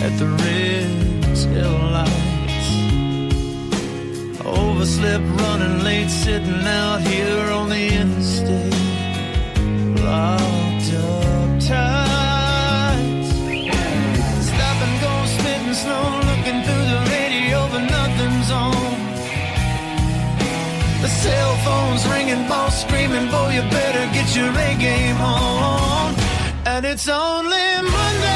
at the red tail lights. Overslept, running late, sitting out here on the interstate, locked up tight. Stop and go, spitting snow, looking through the radio, but nothing's on. The cell phone's ringing, boss screaming, boy, you better get your A game on. And it's only Monday,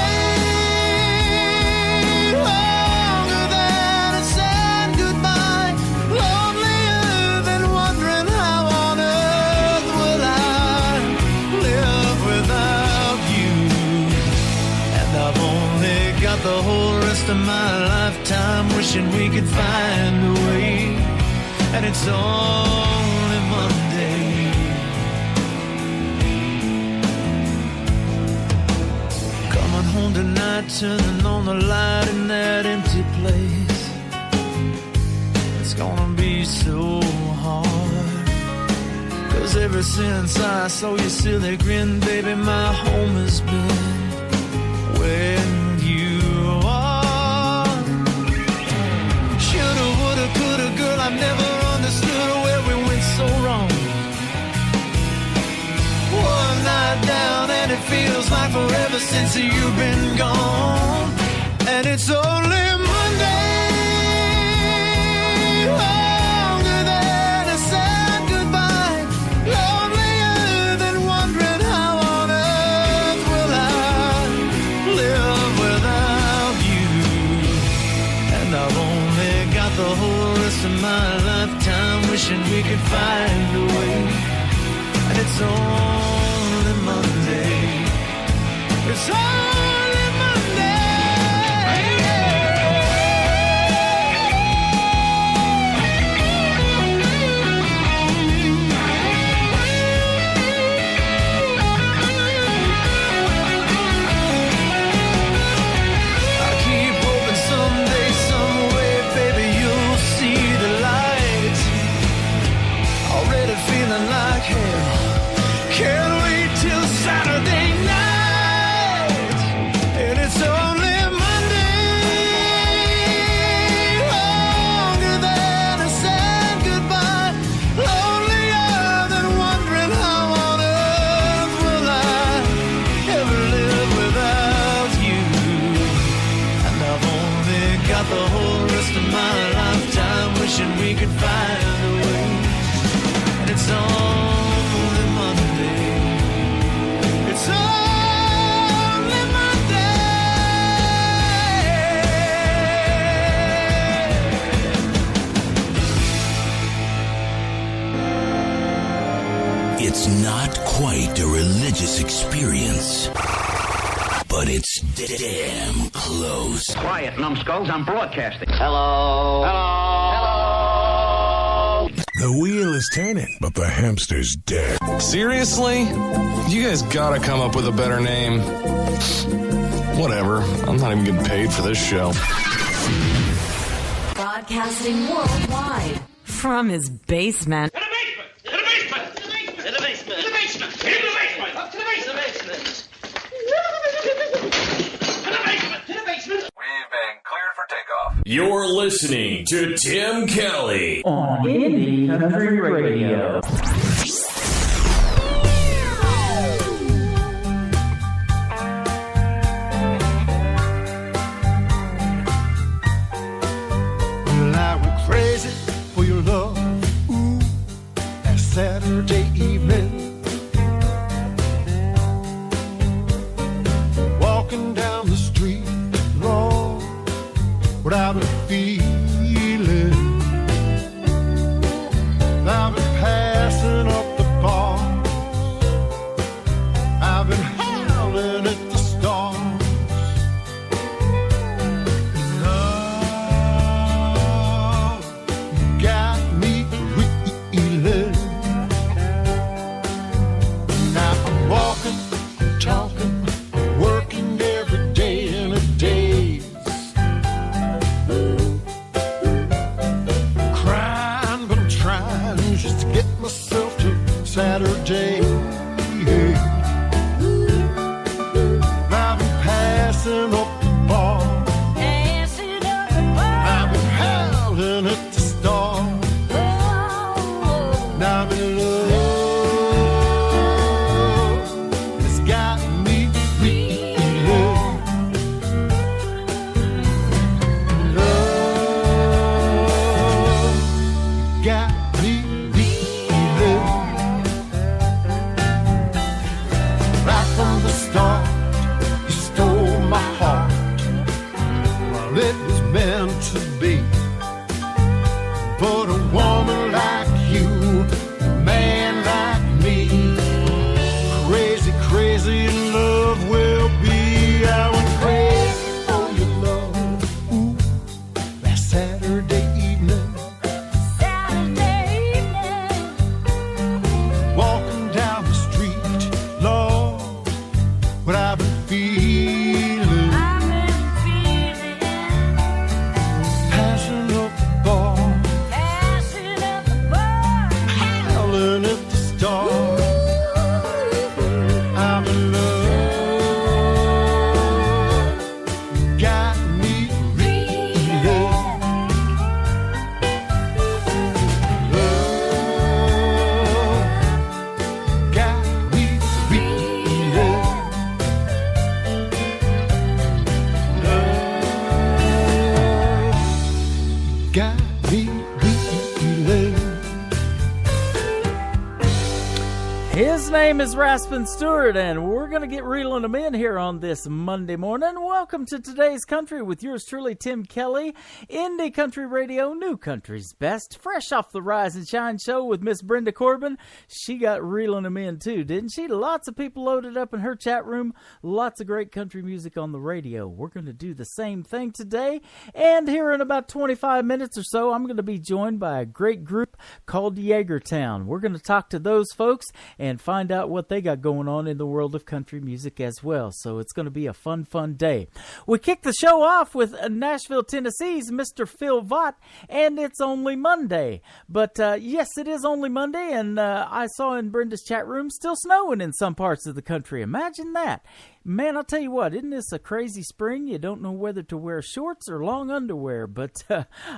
longer than a sad goodbye, lonelier than wondering how on earth will I live without you. And I've only got the whole rest of my lifetime wishing we could find a way. And it's only Monday. Coming home tonight, turning on the light in that empty place. It's gonna be so hard, 'cause ever since I saw your silly grin, baby, my home has been where you are. Shoulda, woulda, coulda, girl, I've never understood where we went so wrong. One night down and it feels like forever since you've been gone. And it's only Monday, longer than a sad goodbye, lonelier than wondering how on earth will I live without you. And I've only got the whole rest of my lifetime wishing we could find a way. And it's only Monday. It's only Monday. I keep hoping someday, some way, baby, you'll see the light. Already feeling like hell. Can't wait till Saturday night. And it's only Monday, longer than a sad goodbye, lonelier than wondering how on earth will I ever live without you. And I've only got the whole rest of my lifetime wishing we could find a way. And it's only Monday. It's only Monday. It's not quite a religious experience, but it's damn close. Quiet, numbskulls, I'm broadcasting. Hello. Hello. The wheel is turning, but the hamster's dead. Seriously? You guys gotta come up with a better name. Whatever. I'm not even getting paid for this show. Broadcasting worldwide from his basement. To the basement! To the basement! To the basement! To the basement! To the basement! To the basement! Up to the basement! To the basement! To the basement! We've been cleared for takeoff. You're listening to Tim Kelly on Indie Country Radio. Well, I went crazy for your love, ooh, that Saturday evening. Walking down the street, Lord, without a feeling. I've been passing up the bar, I've been howling at the stars. Love, you got me reeling. Now I'm walking, I'm talking, I'm working every day in a daze. Crying, but I'm trying just to get myself to Saturday. I've been passing up the bar, crazy in love will be. I went crazy for your love. Ooh, last Saturday evening. Walking down the street, Lord, what I've been feeling. Passing up the bar, howling at the stars. I'm in love, got me reeling. Love got me reeling. Love got me reeling. His name is Raspin Stewart, and we're going to get reeling them in here on this Monday morning. Welcome to Today's Country with yours truly, Tim Kelly. Indie Country Radio, New Country's Best. Fresh off the Rise and Shine show with Miss Brenda Corbin. She got reeling them in too, didn't she? Lots of people loaded up in her chat room. Lots of great country music on the radio. We're going to do the same thing today. And here in about 25 minutes or so, I'm going to be joined by a great group called Jagertown. We're going to talk to those folks and find out what they got going on in the world of country music as well. So it's going to be a fun day. We kick the show off with Nashville, Tennessee's Mr. Phil Vaught, and it's only Monday. But yes, it is only Monday, and I saw in Brenda's chat room still snowing in some parts of the country. Imagine that. Man, I'll tell you what, isn't this a crazy spring? You don't know whether to wear shorts or long underwear, but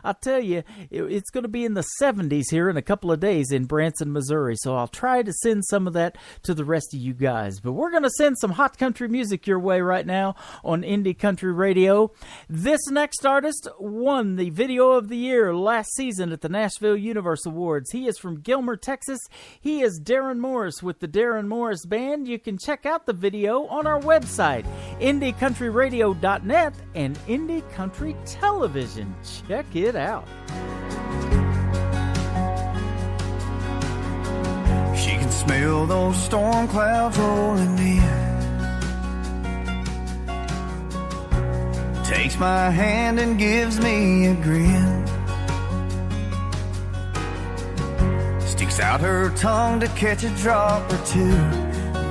I'll tell you, it's going to be in the 70s here in a couple of days in Branson, Missouri, so I'll try to send some of that to the rest of you guys. But we're going to send some hot country music your way right now on Indie Country Radio. This next artist won the Video of the Year last season at the Nashville Universe Awards. He is from Gilmer, Texas. He is Darren Morris with the Darren Morris Band. You can check out the video on our website, IndieCountryRadio.net and Indie Country Television. Check it out. She can smell those storm clouds rolling in. Takes my hand and gives me a grin. Sticks out her tongue to catch a drop or two.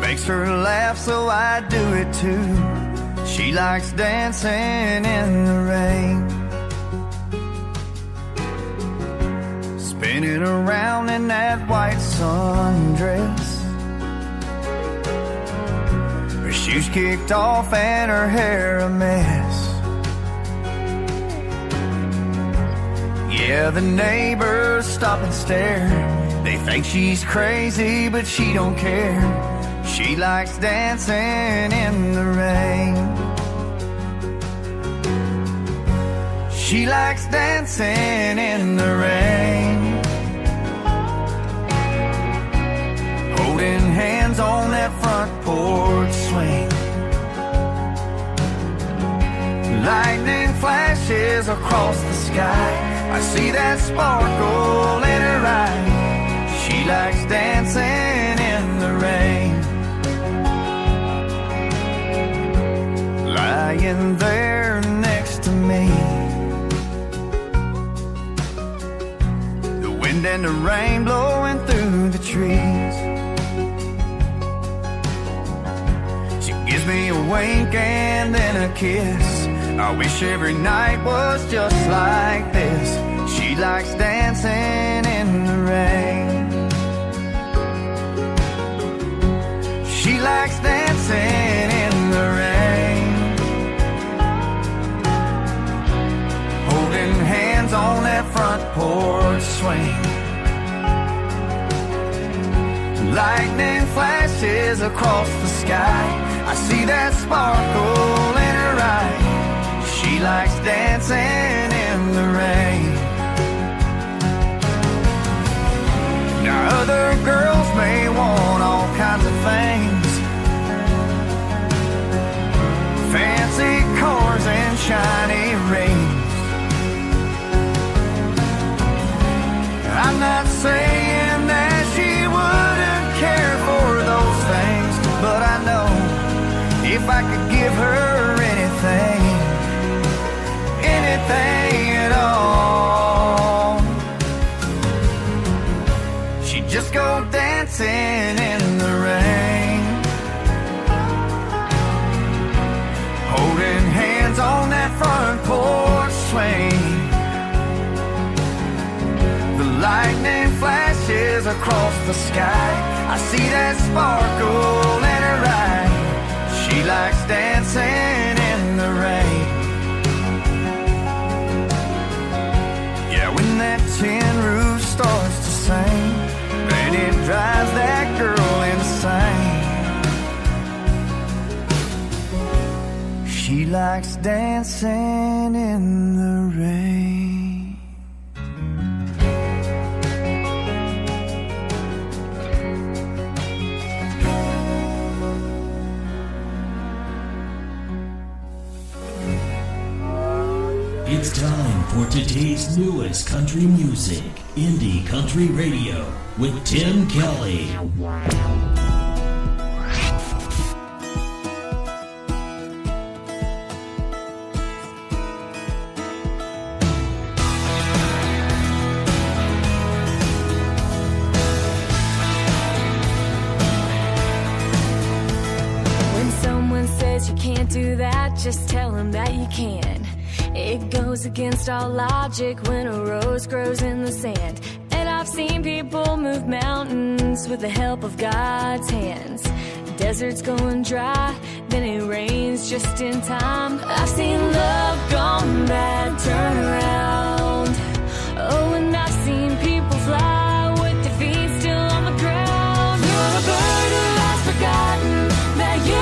Makes her laugh, so I do it too. She likes dancing in the rain, spinning around in that white sundress. Her shoes kicked off and her hair a mess. Yeah, the neighbors stop and stare. They think she's crazy, but she don't care. She likes dancing in the rain. She likes dancing in the rain. Holding hands on that front porch swing. Lightning flashes across the sky. I see that sparkle in her eye. She likes dancing in the rain. Lying there next to me, the wind and the rain blowing through the trees. She gives me a wink and then a kiss. I wish every night was just like this. She likes dancing in the rain. She likes dancing in the rain. Holding hands on that front porch swing. Lightning flashes across the sky. I see that sparkle in her eye. She likes dancing in the rain. Now other girls may want all kinds of things, fancy cars and shiny rings. I'm not saying that she wouldn't care for those things, but I know I could give her anything, anything at all. She'd just go dancing in the rain, holding hands on that front porch swing. The lightning flashes across the sky. I see that sparkle in her eye. She likes dancing in the rain. Yeah, when that tin roof starts to sing, man, it drives that girl insane. She likes dancing in the rain. It's time for today's newest country music, Indie Country Radio, with Tim Kelly. When someone says you can't do that, just tell them that you can. It goes against all logic when a rose grows in the sand. And I've seen people move mountains with the help of God's hands. Deserts going dry, then it rains just in time. I've seen love gone bad turn around. Oh, and I've seen people fly with their feet still on the ground. You're a bird who has forgotten that you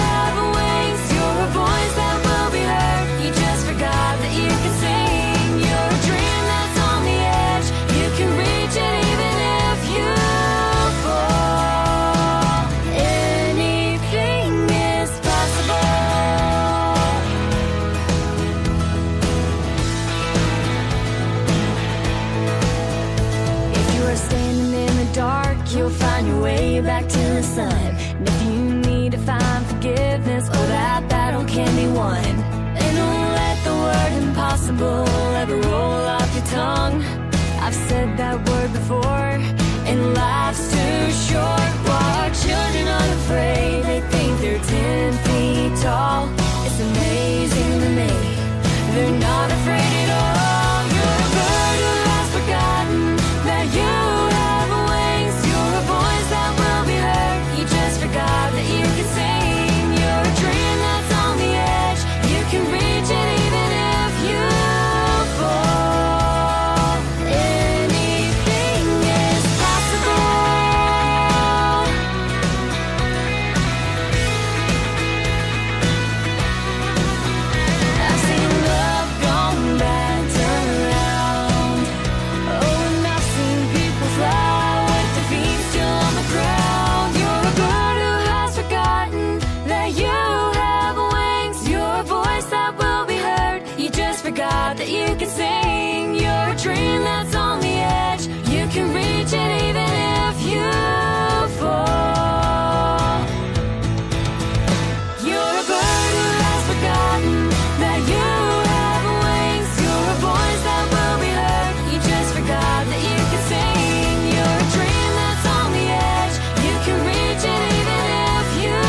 have wings. You're a voice that will be heard. You just forgot that you can sing. You're a dream that's on the edge. You can reach it even if you fall. Anything is possible. If you are standing in the dark, you'll find your way back to the sun. And if you need to find forgiveness, oh, that battle can be won. And don't let the word impossible ever roll off your tongue. I've said that word before, and life's too short. While our children unafraid, they think they're 10 feet tall. It's amazing to me, they're not afraid at all. You're a bird who has forgotten that you have wings. You're a voice that will be heard. You just forgot that you can sing. You're a dream that's on the edge. You can reach it even if you fall. Anything is possible. I've seen love gone bad turn around. Oh, and I've seen people fly with their feet still on the ground. You're a bird who has forgotten that you have wings. You're a voice that will be heard. You just forgot that you can sing. You're a dream that's on the edge. You can reach it even if you fall. You're a bird who has forgotten that you have wings. You're a voice that will be heard. You just forgot that you can sing. You're a dream that's on the edge. You can reach it even if you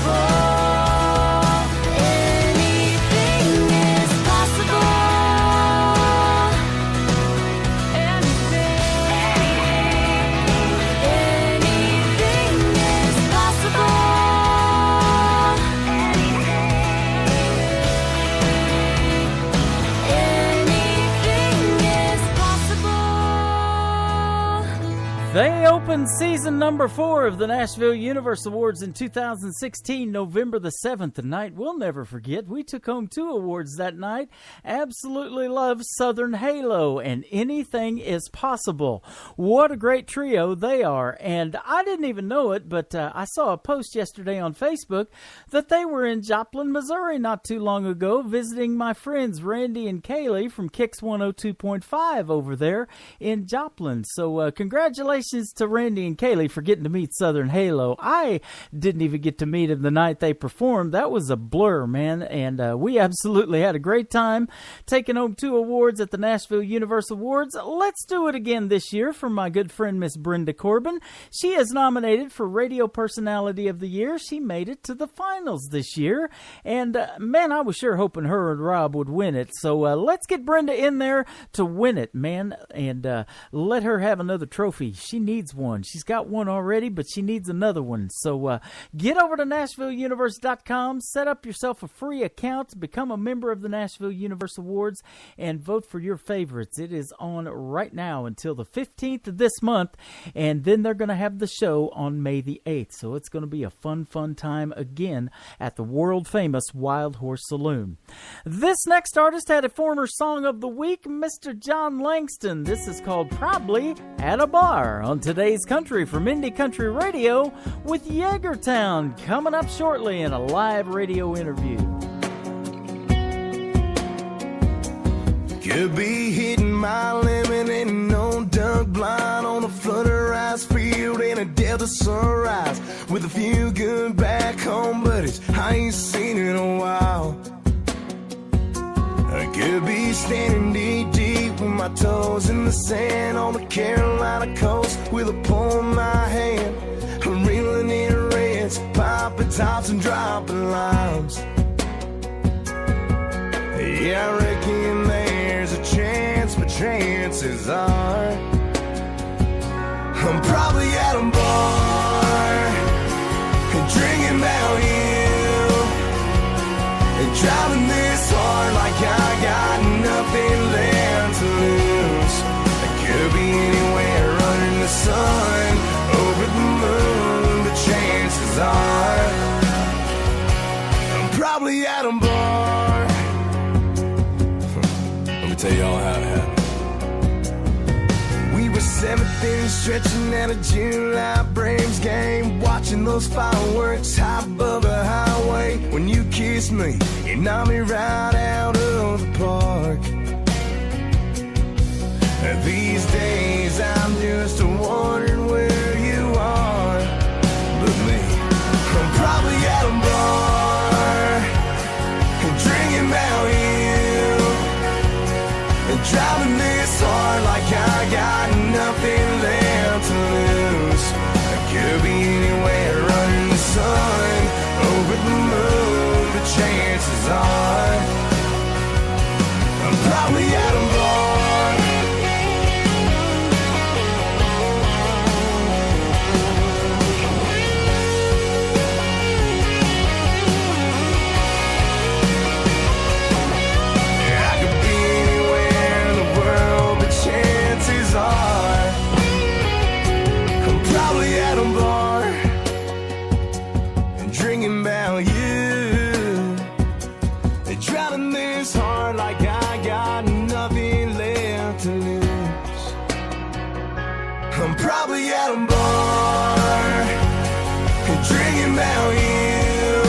fall. Anything is possible. Anything is possible. Anything is possible. They opened season number 4 of the Nashville Universe Awards in 2016, November the 7th, a night we'll never forget. We took home 2 awards that night. Absolutely love Southern Halo and Anything is Possible. What a great trio they are. And I didn't even know it, but I saw a post yesterday on Facebook that they were in Joplin, Missouri not too long ago, visiting my friends Randy and Kaylee from Kix 102.5 over there in Joplin. So congratulations to Randy Indy and Kaylee for getting to meet Southern Halo. I didn't even get to meet him the night they performed. That was a blur, man, and we absolutely had a great time taking home 2 awards at the Nashville Universal Awards. Let's do it again this year for my good friend Miss Brenda Corbin. She is nominated for Radio Personality of the Year. She made it to the finals this year, and man, I was sure hoping her and Rob would win it. So let's get Brenda in there to win it, man, and let her have another trophy. She needs one. She's got one already, but she needs another one. So get over to NashvilleUniverse.com, set up yourself a free account, become a member of the Nashville Universe Awards, and vote for your favorites. It is on right now until the 15th of this month, and then they're going to have the show on May the 8th. So it's going to be a fun time again at the world-famous Wild Horse Saloon. This next artist had a former Song of the Week, Mr. John Langston. This is called Probably at a Bar on Today's Country from Indie Country Radio with Jagertown coming up shortly in a live radio interview. Could be hitting my limit and no duck blind on a flutterized field in a Delta sunrise with a few good back home buddies I ain't seen in a while. I could be standing deep with my toes in the sand on the Carolina coast with a pole in my hand. I'm reeling in reds, popping tops and dropping limes. Yeah, I reckon there's a chance, but chances are I'm probably at a bar drinking about you and driving this hard like I got nothing left to lose. I could be anywhere under the sun, over the moon, but chances are I'm probably at a bar. Let me tell y'all how it happened. We were 17 stretching at a July Braves game, watching those fireworks high above the highway. When you kissed me, it knocked me right out of the park. These days I'm just wondering where you are. But me, I'm probably at a bar drinking about you and driving this hard like I got nothing left to lose. I could be anywhere under the sun, over the moon, but chances are I'm probably at a bar. I'm probably at a bar and drinking about you and driving this hard like I got nothing left to lose. I'm probably at a bar and drinking about you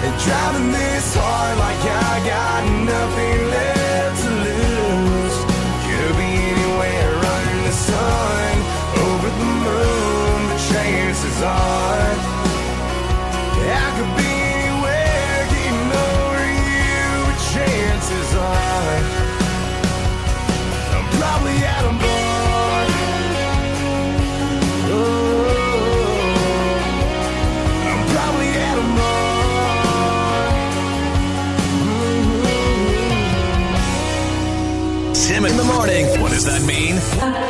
and driving this hard like I got nothing left to lose. Could be anywhere under the sun, over the moon, but chances are I could be anywhere getting over you, but chances are I'm probably at a bar. Oh, I'm probably at a bar. Tim in the morning. What does that mean?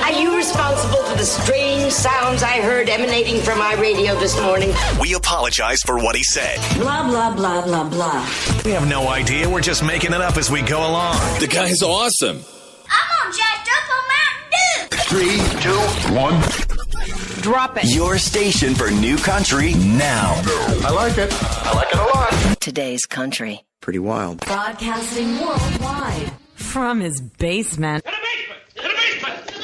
Are you responsible for the strange sounds I heard emanating from my radio this morning? We apologize for what he said. Blah, blah, blah, blah, blah. We have no idea. We're just making it up as we go along. The guy's awesome. I'm all jacked up on Mountain Dew. 3, 2, 1. Drop it. Your station for new country now. I like it. I like it a lot. Today's Country. Pretty wild. Broadcasting worldwide from his basement. To the basement! To the basement! To the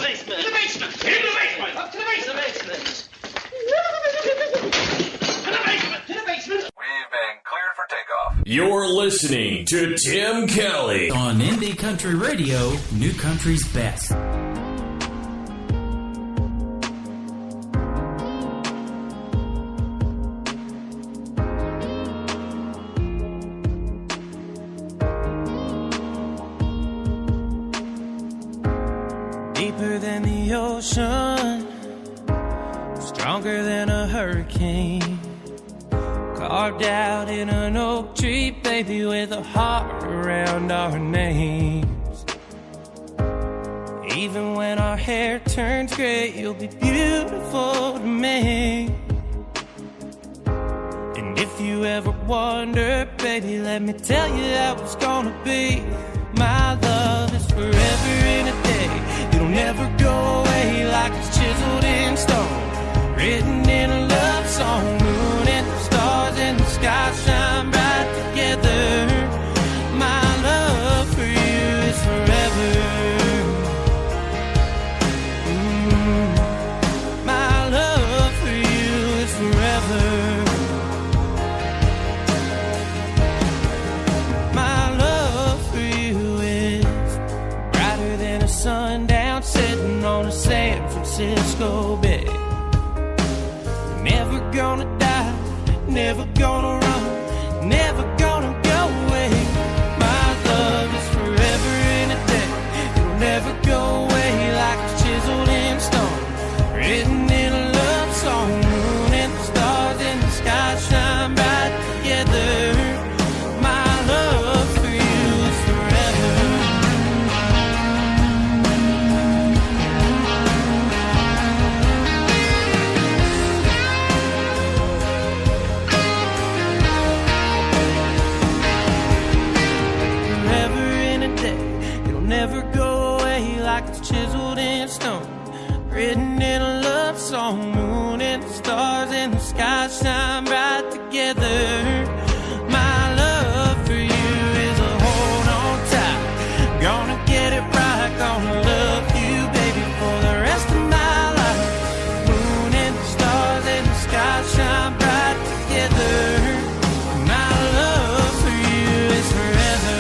basement! To the basement! To the basement! Up to the basement! To the basement! To the basement! We've been cleared for takeoff. You're listening to Tim Kelly on Indie Country Radio, New Country's best. ocean, stronger than a hurricane. Carved out in an oak tree, baby, with a heart around our names. Even when our hair turns gray, you'll be beautiful to me. And if you ever wonder, baby, let me tell you how it's gonna be. My love is forever in a day. It'll never go away like it's chiseled in stone, written in a love song. Moon and the stars and the sky shine bright together. My love for you is forever. My love for you is forever. Sundown sitting on a San Francisco bay. Never gonna die, never gonna run, never gonna go away. My love is forever in a day. It'll never go away like it's chiseled in stone, written in a love song. Moon and the stars and the sky shine bright together. My love for you is forever. Never go away like it's chiseled in stone, written in a love song. Moon and the stars and the sky shine bright together. My love for you is a hold on tight. Gonna get it right, gonna love you, baby, for the rest of my life. Moon and the stars and the sky shine bright together. My love for you is forever.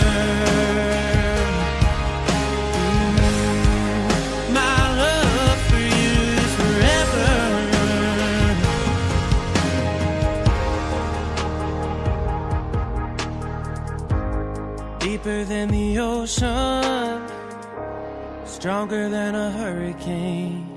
Deeper than the ocean, stronger than a hurricane.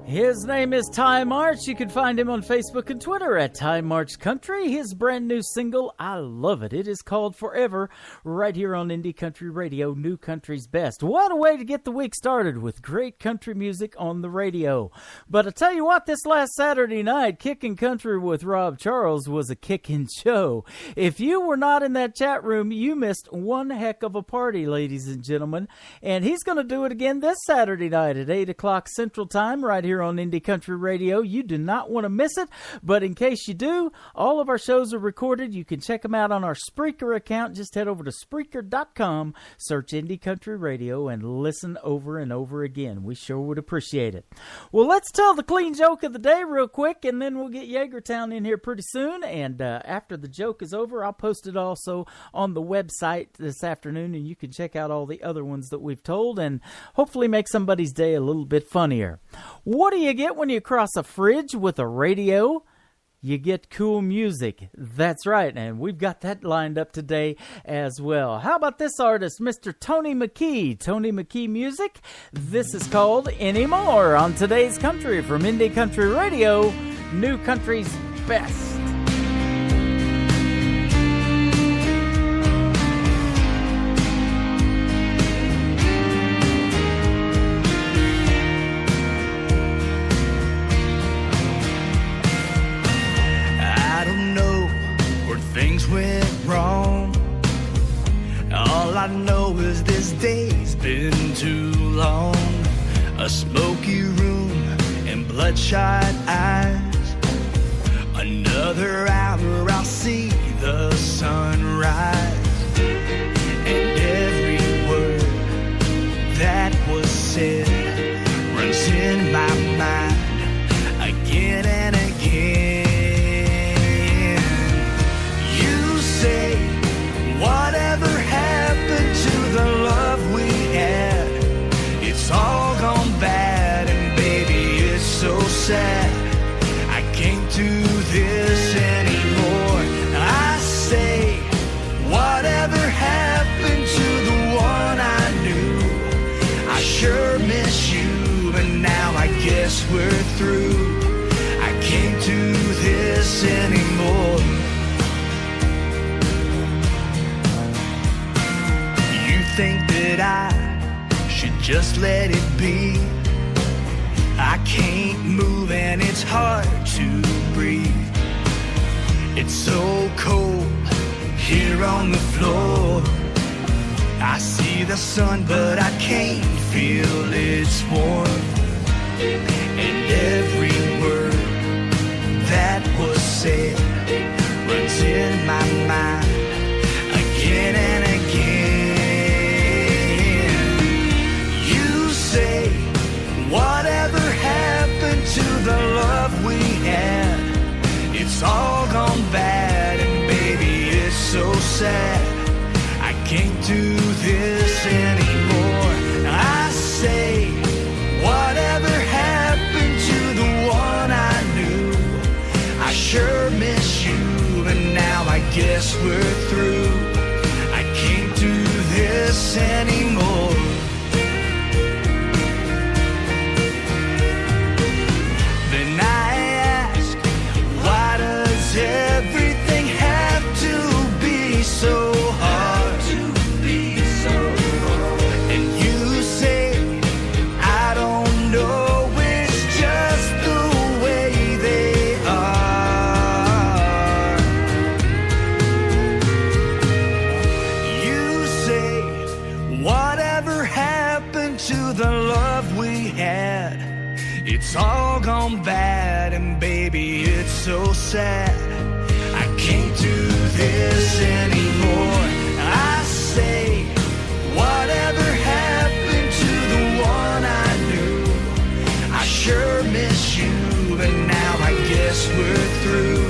His name is Ty March. You can find him on Facebook and Twitter at Ty March Country. His brand new single, I love it. It is called Forever, right here on Indie Country Radio, New Country's Best. What a way to get the week started with great country music on the radio. But I tell you what, this last Saturday night, Kickin' Country with Rob Charles was a kickin' show. If you were not in that chat room, you missed one heck of a party, ladies and gentlemen. And he's going to do it again this Saturday night at 8 o'clock Central Time, right here on Indie Country Radio. You do not want to miss it, but in case you do, all of our shows are recorded. You can check them out on our Spreaker account. Just head over to Spreaker.com, search Indie Country Radio, and listen over and over again. We sure would appreciate it. Well, let's tell the clean joke of the day real quick, and then we'll get Jagertown in here pretty soon, and after the joke is over, I'll post it also on the website this afternoon, and you can check out all the other ones that we've told, and hopefully make somebody's day a little bit funnier. What do you get when you cross a fridge with a radio? You get cool music. That's right, and we've got that lined up today as well. How about this artist, Mr. Tony McKee? Tony McKee Music. This is called Anymore on today's Country from Indie Country Radio, New Country's Best. Things went wrong. All I know is this day's been too long. A smoky room and bloodshot eyes. Another hour I'll see the sunrise. And every word that was said runs in my mind again and again. Say, whatever happened to the love we had? It's all gone bad, and baby, it's so sad. I can't do this anymore. I say, whatever happened to the one I knew? I sure miss you, but now I just let it be. I can't move and it's hard to breathe. It's so cold here on the floor. I see the sun but I can't feel its warmth. And every word that was said runs in my mind again and again. You say, whatever happened to the love we had? It's all gone bad, and baby, it's so sad. I can't do this anymore. I say, whatever happened to the one I knew? I sure miss you, and now I guess we're through. I can't do this anymore. Then I ask, why does everything have to be so hard? And you say, I don't know, it's just the way they are. You say, whatever happened to the love we had? It's all gone bad, and baby, it's so sad. I can't do this anymore. I say, whatever happened to the one I knew? I sure miss you, but now I guess we're through.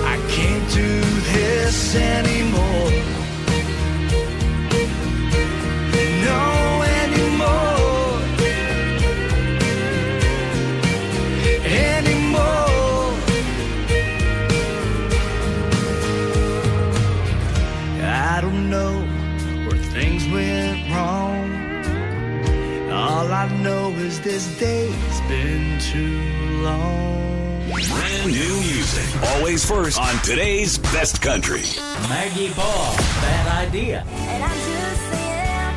I can't do this anymore. No anymore. Anymore. I don't know where things went wrong. All I know is this day's been too long. Brand new music, always first on today's Best Country. Maggie Ball, Bad Idea. And I'm just saying,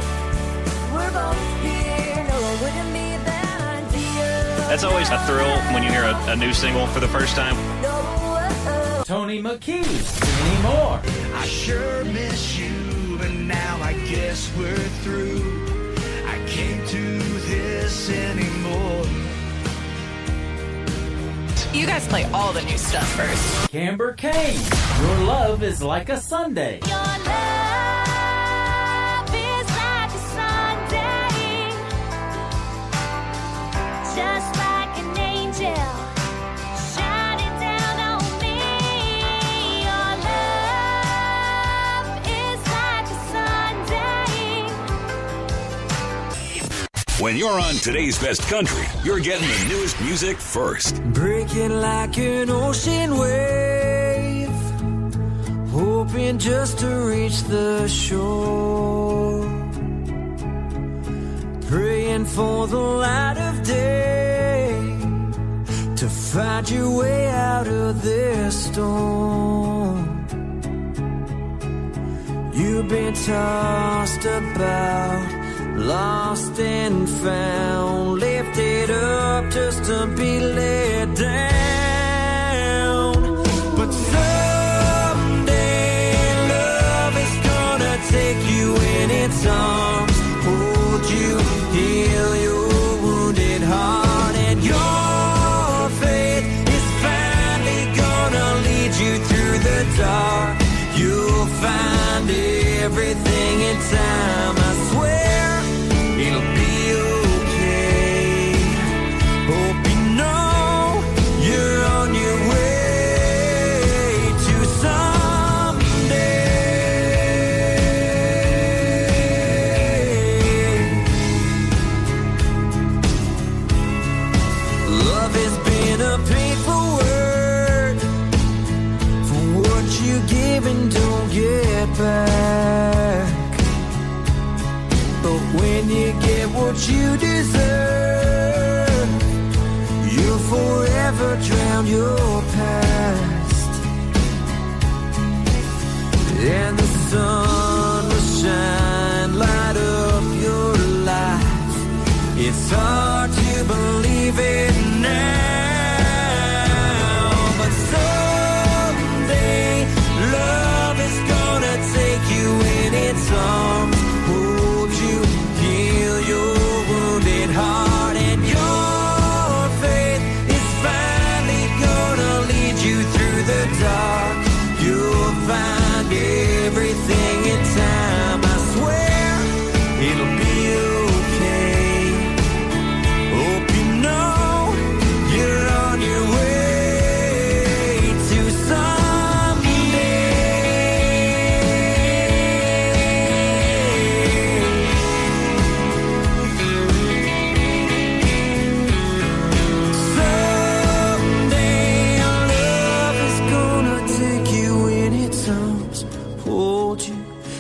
we're both here. No, it wouldn't be a bad idea. That's always a thrill when you hear a new single for the first time. Tony McKee, Anymore. I sure miss you, but now I guess we're through. I can't do this anymore. You guys play all the new stuff first. Camber Kane, Your Love is Like a Sunday. Your love is like a Sunday, just like an angel shining down on me. Your love is like a Sunday. When you're on today's Best Country, you're getting the newest music first. Breaking like an ocean wave, hoping just to reach the shore, praying for the light of day to find your way out of this storm. You've been tossed about, lost and found, lifted up just to be let down. But someday love is gonna take you in its arms, hold you, heal your wounded heart, and your faith is finally gonna lead you through the dark. You'll find everything in time, I swear. It'll be okay. Hope you know you're on your way to someday. Love has been a painful word, for what you give and don't get back. But when you get what you deserve, you'll forever drown your past. And the sun will shine, light up your life, the dark. You'll find everything in time. I swear it'll be okay. Hope you know you're on your way to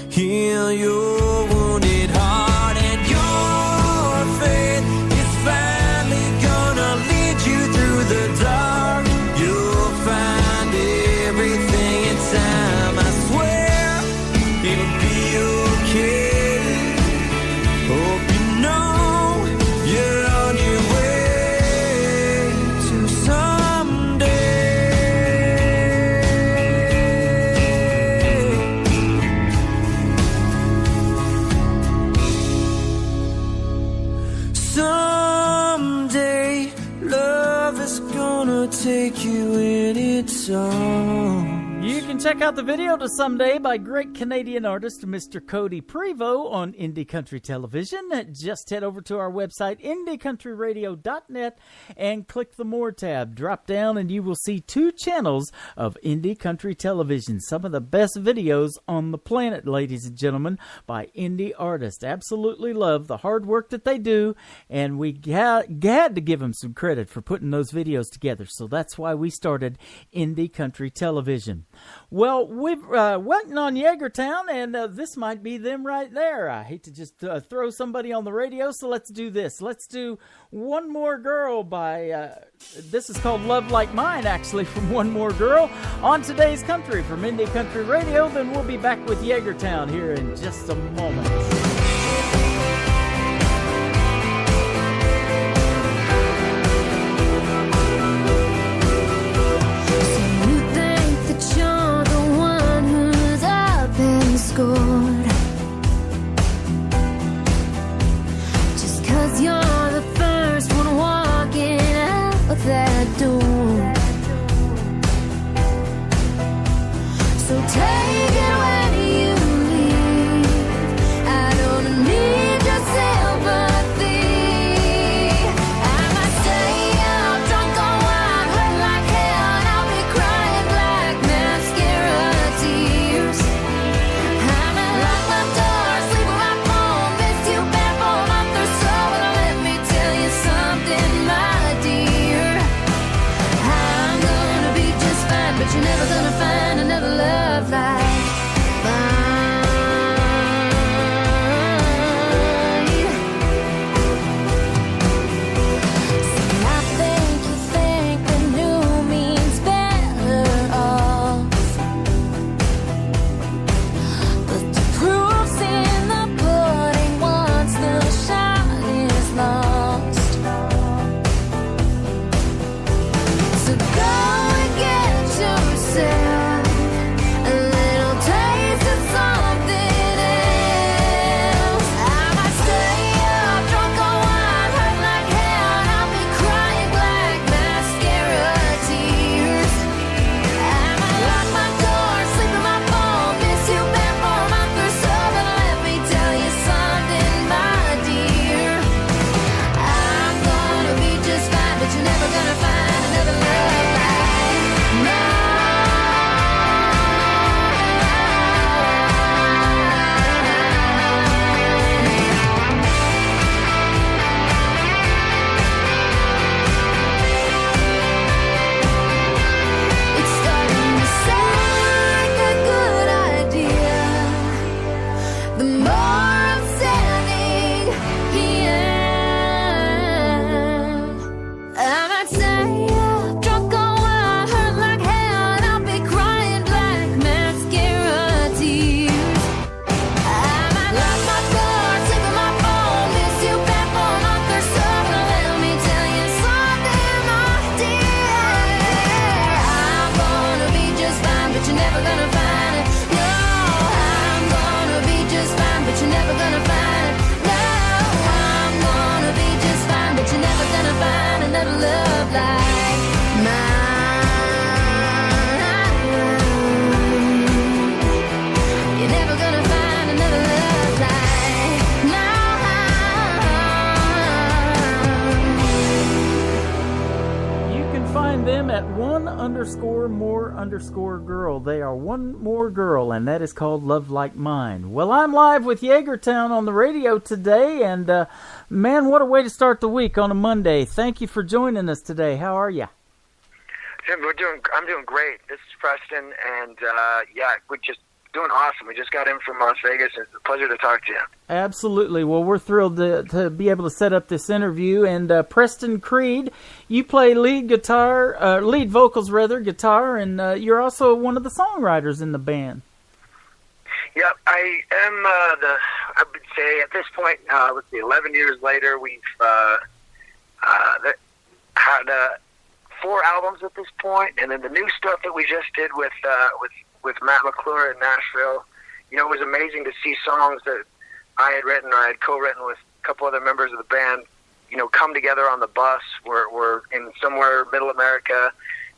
heal your wounded heart, and your faith is finally gonna lead you through the dark. You'll find everything in time. I swear it'll be okay. Hope you know you're on your way to someday, love is gonna take you in its arms. You can check out the video to Someday by great Canadian artist Mr. Cody Prevost on Indie Country Television. Just head over to our website, indiecountryradio.net, and click the More tab. Drop down and you will see 2 channels of Indie Country Television. Some of the best videos on the planet, ladies and gentlemen, by indie artists. Absolutely love the hard work that they do, and we had to give them some credit for putting those videos together. So that's why we started Indie Country Television. Well, we've waiting on Jagertown, and this might be them right there. I hate to just throw somebody on the radio, so let's do this. Let's do One More Girl by, this is called Love Like Mine, actually, from One More Girl on Today's Country from Indie Country Radio. Then we'll be back with Jagertown here in just a moment. Scored. Just 'cause you're the first one walking out of that door. So take it when you leave. I don't need your sympathy. I might stay up, drunk on wine, hurt like hell, and I'll be crying black mascara tears. You're never gonna find another love like mine. See, I think you think the new means better off, but the proof's in the pudding once the shine is lost. So go and get yourself a little taste of something else. I might stay up, drunk on wine, hurt like hell, and I'll be crying black mascara tears. I might lock my door, sleep in my phone, miss you bad for a month or so, but let me tell you something, my dear. I'm gonna be just fine, but you're never gonna find another love like mine. It's starting to sound like a good idea. The more I'm standing here, I might stay up, drunk on wine, hurt like hell, and I'll be crying black mascara tears. I might lock my door, sleep in my phone, miss you bad for a month or so, but let me tell you something, my dear. I'm gonna be just fine, but you're never gonna find it. No, I'm gonna be just fine, but you're never gonna find it. No, I'm gonna be just fine, but you're never gonna find another love like mine. 1_more_girl. They are one more girl, and that is called Love Like Mine. Well, I'm live with Jagertown on the radio today, and man, what a way to start the week on a Monday. Thank you for joining us today. How are you? Tim, I'm doing great. This is Preston, and we're just doing awesome. We just got in from Las Vegas. It's a pleasure to talk to you. Absolutely. Well, we're thrilled to be able to set up this interview. And Preston Creed, you play lead vocals, guitar, and you're also one of the songwriters in the band. Yeah, I am. I would say at this point, 11 years later, we've had 4 albums at this point, and then the new stuff that we just did with Matt McClure in Nashville. You know, it was amazing to see songs that I had written or I had co-written with a couple other members of the band, you know, come together on the bus. We're in somewhere middle America,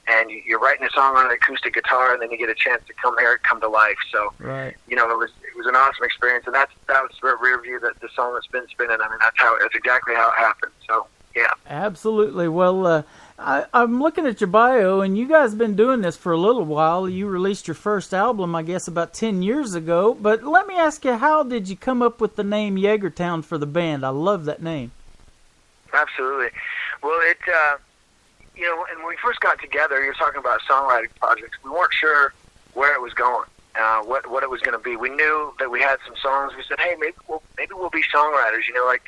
and you're writing a song on an acoustic guitar, and then you get a chance to come to life. So, right. You know, it was an awesome experience, and that was Rear View, the song that's been spinning. I mean, that's exactly how it happened. So, yeah. Absolutely. Well, I'm looking at your bio, and you guys have been doing this for a little while. You released your first album, I guess, about 10 years ago. But let me ask you, how did you come up with the name Jagertown for the band? I love that name. Absolutely. Well, you know, and when we first got together, you're talking about songwriting projects. We weren't sure where it was going, what it was going to be. We knew that we had some songs. We said, hey, maybe we'll be songwriters. You know, like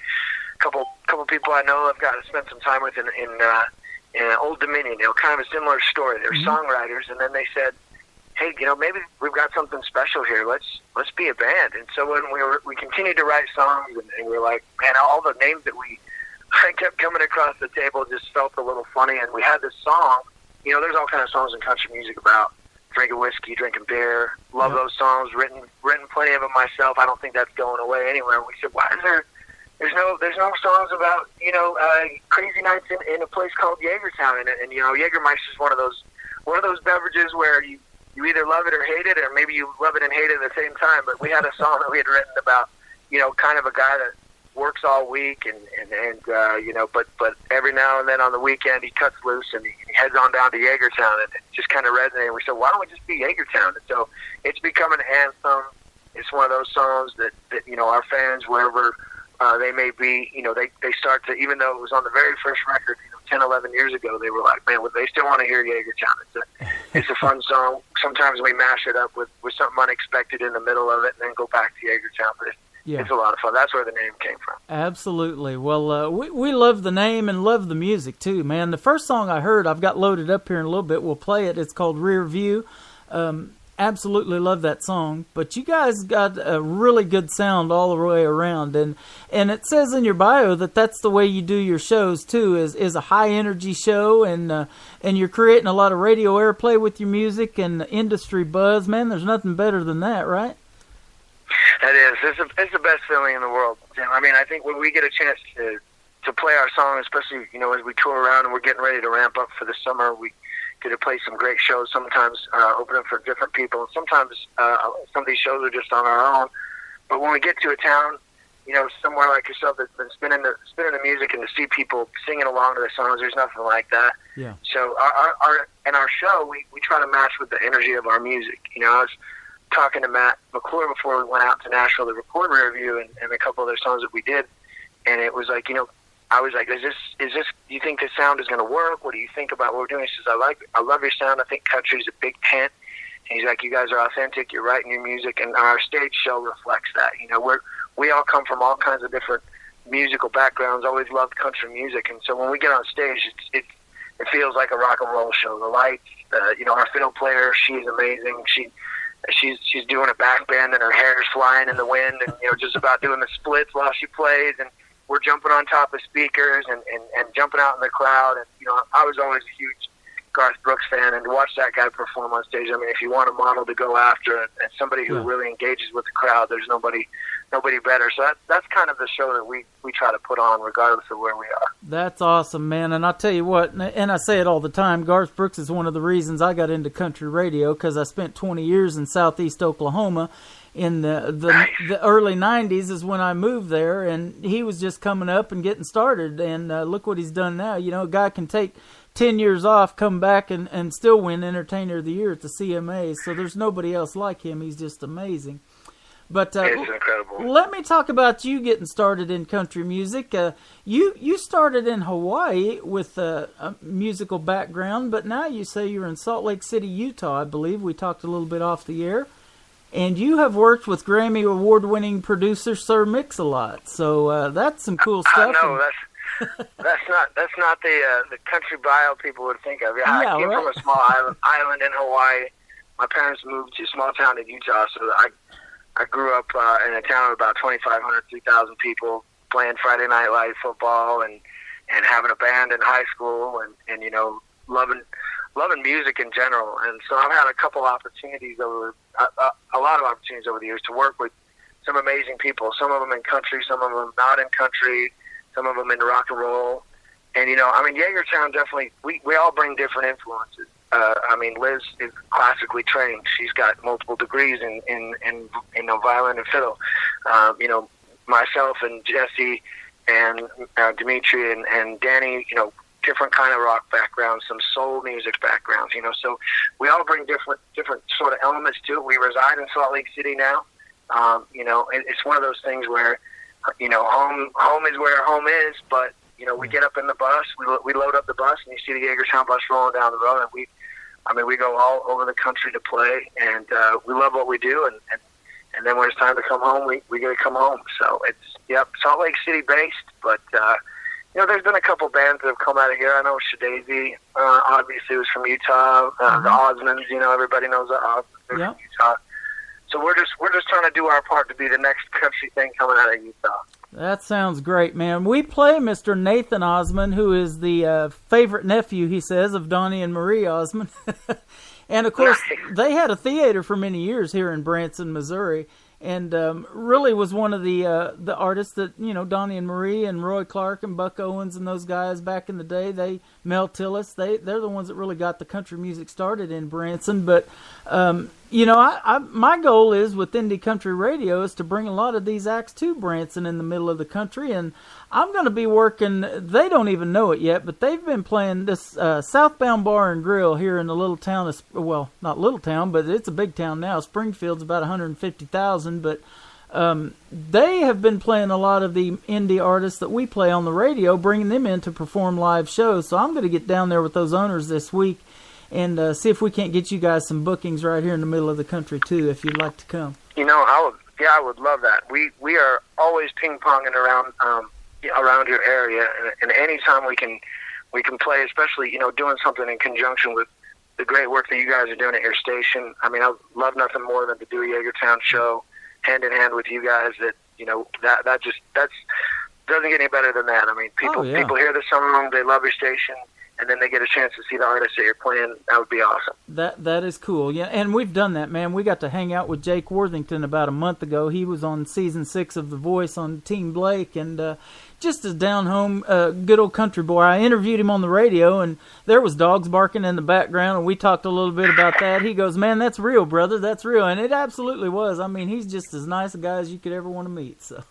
a couple people I know I've got to spend some time with in Old Dominion, you know, kind of a similar story. They're songwriters, and then they said, hey, you know, maybe we've got something special here. Let's be a band. And so when we continued to write songs, and we were like, man, all the names that I kept coming across the table just felt a little funny. And we had this song, you know, there's all kinds of songs in country music about drinking whiskey, drinking beer. Love those songs, written plenty of them myself. I don't think that's going away anywhere. And we said, why is there... There's no songs about, you know, crazy nights in a place called Jagertown, and you know, Jägermeister's one of those beverages where you either love it or hate it, or maybe you love it and hate it at the same time. But we had a song that we had written about, you know, kind of a guy that works all week and you know, but every now and then on the weekend he cuts loose and he heads on down to Jagertown, and it just kind of resonated. We said, why don't we just be Jagertown? And so it's become an anthem. It's one of those songs that you know, our fans, wherever they may be, you know, they start to, even though it was on the very first record, you know, 10, 11 years ago, they were like, man, they still want to hear Jagertown. It's a fun song. Sometimes we mash it up with something unexpected in the middle of it and then go back to Jagertown. But it's a lot of fun. That's where the name came from. Absolutely. Well, we love the name and love the music too, man. The first song I heard, I've got loaded up here in a little bit. We'll play it. It's called Rear View. Absolutely love that song, but you guys got a really good sound all the way around, and it says in your bio that that's the way you do your shows too, is a high energy show, and you're creating a lot of radio airplay with your music and industry buzz. Man, there's nothing better than that, right? It is. It's the best feeling in the world, Tim. I mean, I think when we get a chance to play our song, especially, you know, as we tour around and we're getting ready to ramp up for the summer, we get to play some great shows, sometimes opening for different people, and sometimes some of these shows are just on our own. But when we get to a town, you know, somewhere like yourself that's been spinning the music, and to see people singing along to the songs, there's nothing like that. Yeah. So our show, we try to match with the energy of our music. You know, I was talking to Matt McClure before we went out to Nashville to record Rear View and a couple other songs that we did, and it was like, you know, I was like, is this, do you think this sound is going to work? What do you think about what we're doing? He says, I love your sound. I think country's a big tent. And he's like, you guys are authentic. You're writing your music, and our stage show reflects that. You know, we all come from all kinds of different musical backgrounds, always loved country music. And so when we get on stage, it feels like a rock and roll show. The lights, you know, our fiddle player, she's amazing. She's doing a back bend, and her hair's flying in the wind, and, you know, just about doing the splits while she plays. And we're jumping on top of speakers and jumping out in the crowd. And, you know, I was always a huge Garth Brooks fan, and to watch that guy perform on stage, I mean, if you want a model to go after and somebody who really engages with the crowd, there's nobody better. So that's kind of the show that we try to put on regardless of where we are. That's awesome, man. And I'll tell you what, and I say it all the time, Garth Brooks is one of the reasons I got into country radio, because I spent 20 years in southeast Oklahoma. In the early 90s is when I moved there, and he was just coming up and getting started, and look what he's done now. You know, a guy can take 10 years off, come back and still win Entertainer of the Year at the CMAs. So there's nobody else like him. He's just amazing. But it's incredible. Let me talk about you getting started in country music. You started in Hawaii with a musical background, but now you say you're in Salt Lake City, Utah, I believe. We talked a little bit off the air. And you have worked with Grammy award-winning producer Sir Mix-a-Lot. So that's some cool stuff. I know, that's not the country bio people would think of. I came from a small island in Hawaii. My parents moved to a small town in Utah, so I grew up in a town of about 2,500, 3,000 people, playing Friday Night Live football and having a band in high school and you know, loving music in general. And so I've had a lot of opportunities over the years to work with some amazing people, some of them in country, some of them not in country, some of them in rock and roll. And, you know, I mean, Jagertown definitely, we all bring different influences. I mean, Liz is classically trained. She's got multiple degrees in violin and fiddle. You know, myself and Jesse and Dimitri and Danny, you know, different kind of rock backgrounds, some soul music backgrounds, you know. So we all bring different sort of elements to it. We reside in Salt Lake City now. You know, it's one of those things where, you know, home is where home is, but, you know, we get up in the bus, we load up the bus, and you see the Jagertown bus rolling down the road, and we go all over the country to play, and we love what we do, and then when it's time to come home, we get to come home. So it's, Salt Lake City based, but, you know, there's been a couple bands that have come out of here. I know Shadazy, obviously, was from Utah. The Osmonds, you know, everybody knows the Osmonds, they're from Utah. So we're just trying to do our part to be the next country thing coming out of Utah. That sounds great, man. We play Mr. Nathan Osmond, who is the favorite nephew, he says, of Donnie and Marie Osmond. And, of course, they had a theater for many years here in Branson, Missouri, and really was one of the artists that, you know, Donnie and Marie and Roy Clark and Buck Owens and those guys back in the day, Mel Tillis, they're the ones that really got the country music started in Branson. But, you know, my goal is with Indie Country Radio is to bring a lot of these acts to Branson in the middle of the country, and I'm going to be working, they don't even know it yet, but they've been playing this Southbound Bar and Grill here in the little town, well, not little town, but it's a big town now. Springfield's about 150,000, but they have been playing a lot of the indie artists that we play on the radio, bringing them in to perform live shows. So I'm going to get down there with those owners this week and see if we can't get you guys some bookings right here in the middle of the country, too, if you'd like to come. You know, I would love that. We are always ping-ponging around your area, and anytime we can play, especially, you know, doing something in conjunction with the great work that you guys are doing at your station. I mean, I love nothing more than to do a Jagertown show hand in hand with you guys. That, you know, that doesn't get any better than that. I mean, people hear the song, they love your station, and then they get a chance to see the artists that you're playing. That would be awesome. That is cool. Yeah, and we've done that, man. We got to hang out with Jake Worthington about a month ago. He was on season 6 of The Voice on Team Blake, and just a down-home, good old country boy. I interviewed him on the radio, and there was dogs barking in the background, and we talked a little bit about that. He goes, man, that's real, brother, that's real. And it absolutely was. I mean, he's just as nice a guy as you could ever want to meet, so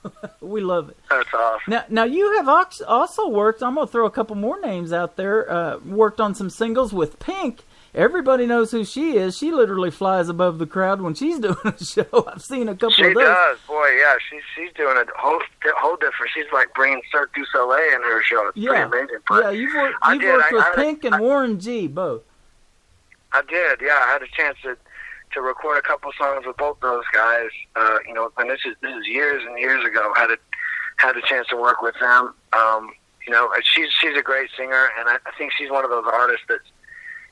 we love it. That's awesome. Now you have also worked, I'm going to throw a couple more names out there, worked on some singles with Pink. Everybody knows who she is. She literally flies above the crowd when she's doing a show. I've seen a couple of those. She does, boy. Yeah, she's doing a whole different. She's like bringing Cirque du Soleil in her show. It's pretty amazing. But yeah, you've worked with Pink and Warren G. both. I did. Yeah, I had a chance to record a couple songs with both those guys. You know, and this is years and years ago. Had a chance to work with them. You know, she's a great singer, and I think she's one of those artists that's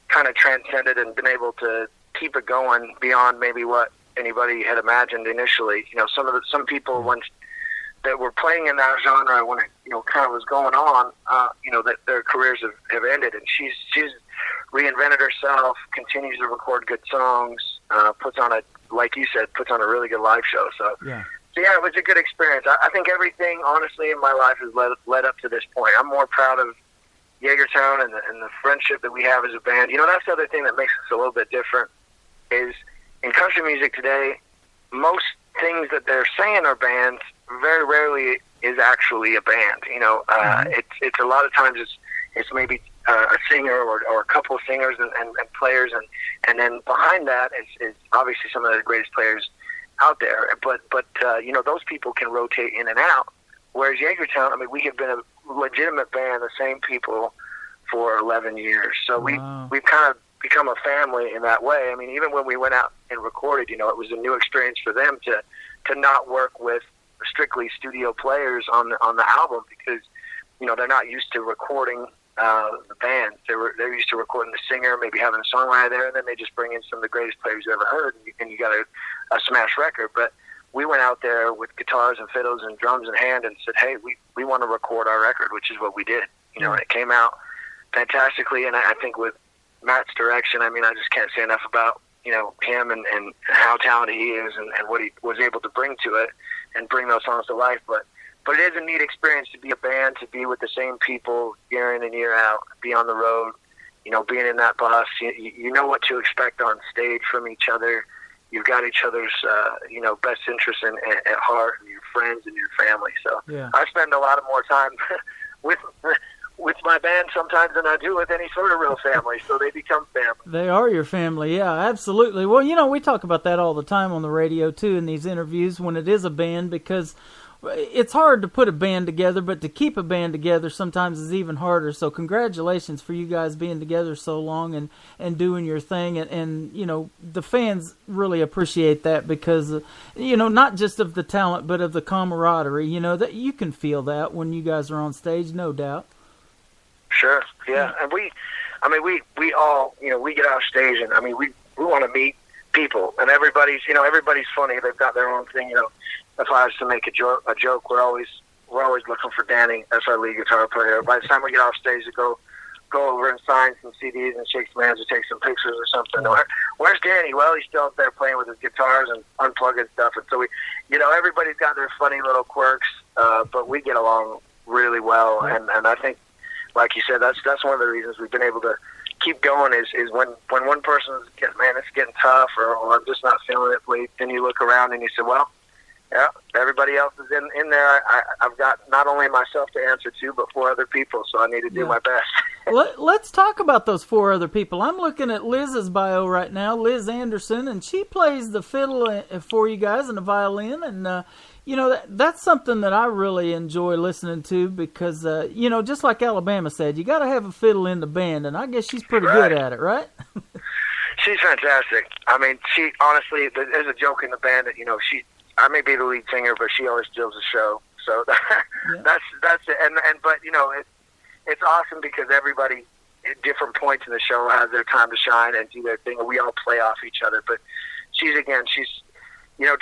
kind of transcended and been able to keep it going beyond maybe what anybody had imagined initially. You know, some people that were playing in that genre when it, you know, kind of was going on, you know, that their careers have ended, and she's reinvented herself, continues to record good songs, puts on a really good live show. So yeah, it was a good experience. I think everything, honestly, in my life has led up to this point. I'm more proud of Jagertown and the friendship that we have as a band. You know, that's the other thing that makes us a little bit different is in country music today, most things that they're saying are bands very rarely is actually a band. You know, it's a lot of times it's maybe a singer or a couple of singers and players, and then behind that is obviously some of the greatest players out there. But those people can rotate in and out. Whereas Jagertown, I mean, we have been a legitimate band, the same people for 11 years. So we've kind of become a family in that way. I mean, even when we went out and recorded, it was a new experience for them to not work with strictly studio players on the album, because they're not used to recording the band. They're used to recording the singer, maybe having a songwriter there, and then they just bring in some of the greatest players you ever heard, and you got a smash record. But we went out there with guitars and fiddles and drums in hand and said, hey, we want to record our record, which is what we did. And it came out fantastically, and I think with Matt's direction, I mean, I just can't say enough about him and how talented he is and what he was able to bring to it and bring those songs to life. But it is a neat experience to be a band, to be with the same people year in and year out, be on the road, being in that bus. You know what to expect on stage from each other. You've got each other's, best interests at heart, and your friends and your family. So yeah. I spend a lot of more time with my band sometimes than I do with any sort of real family, so they become family. They are your family, yeah, absolutely. Well, we talk about that all the time on the radio, too, in these interviews when it is a band, because it's hard to put a band together, but to keep a band together sometimes is even harder. So congratulations for you guys being together so long and doing your thing. And the fans really appreciate that because, not just of the talent, but of the camaraderie, that you can feel that when you guys are on stage, no doubt. Sure, yeah. And we all, we get off stage and, we want to meet people. And everybody's funny. They've got their own thing, If I was to make a joke, we're always looking for Danny. That's our lead guitar player. By the time we get off stage to go over and sign some CDs and shake some hands or take some pictures or something. Where's Danny? Well, he's still up there playing with his guitars and unplugging stuff. And so everybody's got their funny little quirks, but we get along really well. And I think, like you said, that's one of the reasons we've been able to keep going is when one person's it's getting tough or I'm just not feeling it. Then you look around and you say, well, yeah, everybody else is in there. I've got not only myself to answer to, but 4 other people, so I need to do my best. Let's talk about those 4 other people. I'm looking at Liz's bio right now, Liz Anderson, and she plays the fiddle for you guys and the violin, and that's something that I really enjoy listening to because, just like Alabama said, you got to have a fiddle in the band, and I guess she's pretty good at it, right? She's fantastic. I mean, she honestly, there's a joke in the band that, I may be the lead singer, but she always steals the show. So that's it. But it's awesome because everybody at different points in the show has their time to shine and do their thing, and we all play off each other. But she's to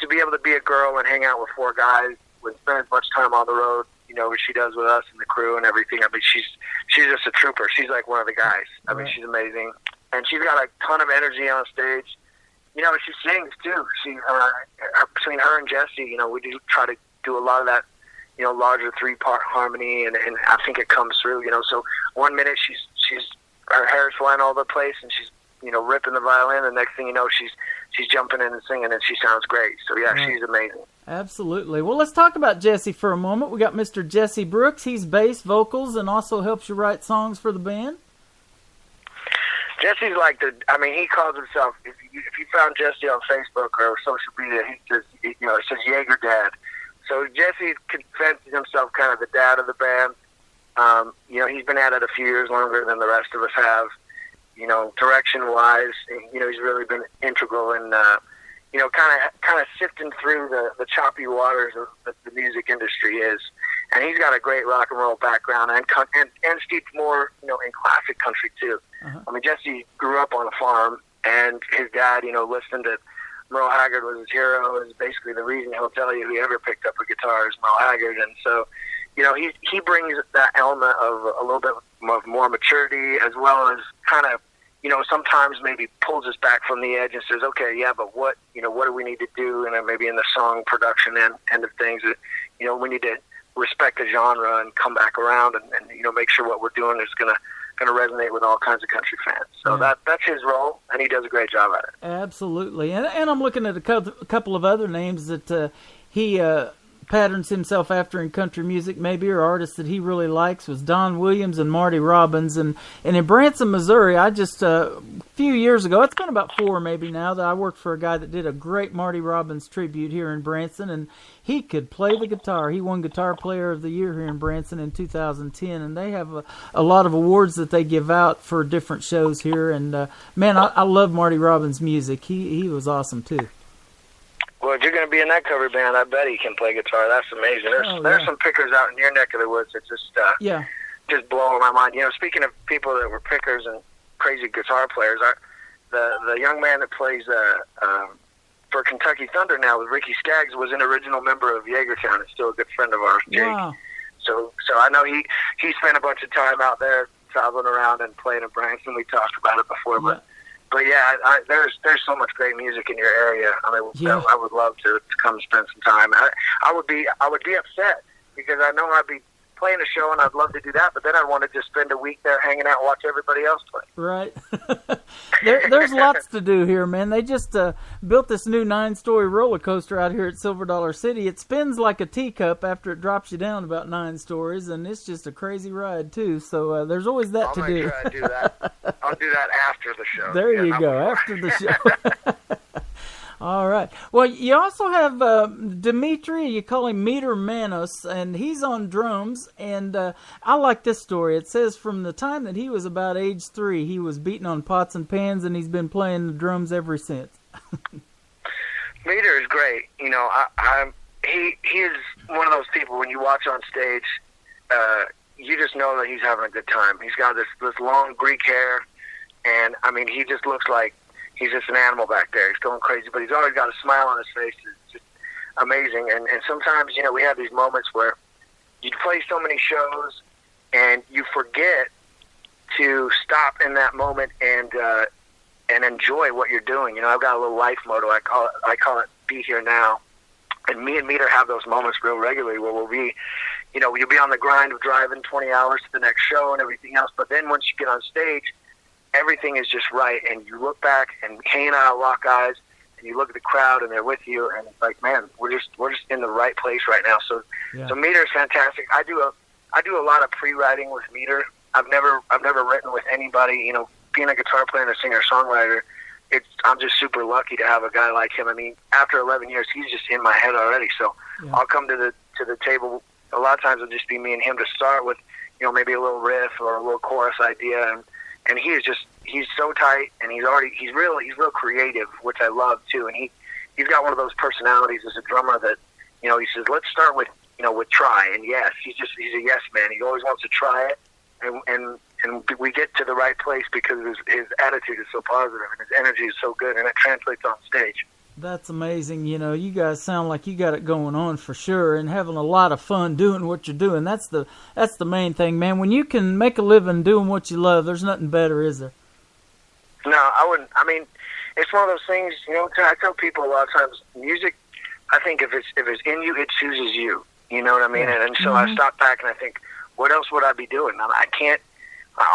be able to be a girl and hang out with 4 guys, and spend as much time on the road, as she does with us and the crew and everything. I mean, she's just a trooper. She's like one of the guys. I mean, she's amazing, and she's got a ton of energy on stage. She sings too. Between her and Jesse, we do try to do a lot of that, larger 3-part harmony, and I think it comes through. So one minute she's her hair's flying all over the place, and she's ripping the violin. The next thing you know, she's jumping in and singing, and she sounds great. So yeah, she's amazing. Absolutely. Well, let's talk about Jesse for a moment. We got Mr. Jesse Brooks. He's bass, vocals, and also helps you write songs for the band. Jesse's he calls himself, if you found Jesse on Facebook or social media, he says, it says Jaeger Dad. So Jesse considers himself kind of the dad of the band. He's been at it a few years longer than the rest of us have. Direction-wise, he's really been integral in, kind of sifting through the choppy waters of the music industry is. And he's got a great rock and roll background and steeped more, in classic country too. Uh-huh. I mean, Jesse grew up on a farm, and his dad, listened to Merle Haggard was his hero. Is basically the reason he'll tell you he ever picked up a guitar is Merle Haggard. And so, he brings that element of a little bit of more maturity, as well as kind of, sometimes maybe pulls us back from the edge and says, okay, yeah, but what do we need to do? And then maybe in the song production end of things, that, we need to respect the genre and come back around and make sure what we're doing is going to resonate with all kinds of country fans. So that's his role, and he does a great job at it. Absolutely. And I'm looking at a couple of other names that he patterns himself after in country music, maybe, or artists that he really likes, was Don Williams and Marty Robbins. And in Branson, Missouri, I just, a few years ago, it's been about 4 maybe now, that I worked for a guy that did a great Marty Robbins tribute here in Branson, and he could play the guitar. He won Guitar Player of the Year here in Branson in 2010, and they have a lot of awards that they give out for different shows here. And, man, I love Marty Robbins' music. He was awesome, too. Well, if you're going to be in that cover band, I bet he can play guitar. That's amazing. There's some pickers out in your neck of the woods that just blow my mind. You know, speaking of people that were pickers and crazy guitar players, the young man that plays for Kentucky Thunder now with Ricky Skaggs was an original member of Jagertown. It's still a good friend of ours, Jake. Wow. So I know he spent a bunch of time out there traveling around and playing in Branson. We talked about it before, But yeah, there's so much great music in your area. I mean, I would love to come spend some time. I would be upset because I know I'd be playing a show and I'd love to do that, but then I'd want to just spend a week there hanging out and watch everybody else play. Right. There's lots to do here, man. They just built this new 9-story roller coaster out here at Silver Dollar City. It spins like a teacup after it drops you down about 9 stories, and it's just a crazy ride too. So there's always that to do. I'll make sure I do that. I'll do that after the show. There you go, after the show. All right. Well, you also have Dimitri, you call him Meter Manos, and he's on drums. And I like this story. It says from the time that he was about age 3, he was beating on pots and pans, and he's been playing the drums ever since. Meter is great. You know, he is one of those people when you watch on stage, you just know that he's having a good time. He's got this long Greek hair, and I mean, he just looks like he's just an animal back there. He's going crazy, but he's always got a smile on his face. It's just amazing. And sometimes, you know, we have these moments where you play so many shows and you forget to stop in that moment and enjoy what you're doing. You know, I've got a little life motto. I call it "Be Here Now." And me and Meter have those moments real regularly where we'll be, you know, you'll be on the grind of driving 20 hours to the next show and everything else. But then once you get on stage, everything is just right, and you look back, and Kay and I lock eyes, and you look at the crowd, and they're with you, and it's like, man, we're just in the right place right now. So Meter is fantastic. I do a lot of pre-writing with Meter. I've never written with anybody. You know, being a guitar player and a singer-songwriter, I'm just super lucky to have a guy like him. I mean, after 11 years, he's just in my head already. So I'll come to the table. A lot of times it'll just be me and him to start with, you know, maybe a little riff or a little chorus idea, and he's so tight, and he's real creative, which I love too. And he's got one of those personalities as a drummer that, you know, he says, let's start with try. And yes, he's a yes man. He always wants to try it, and we get to the right place because his attitude is so positive and his energy is so good, and it translates on stage. That's amazing. You know, you guys sound like you got it going on for sure, and having a lot of fun doing what you're doing. That's the main thing, man. When you can make a living doing what you love, there's nothing better, is there? No, I wouldn't. I mean, it's one of those things. You know, I tell people a lot of times, music. I think if it's in you, it chooses you. You know what I mean? And so I stop back and I think, what else would I be doing? I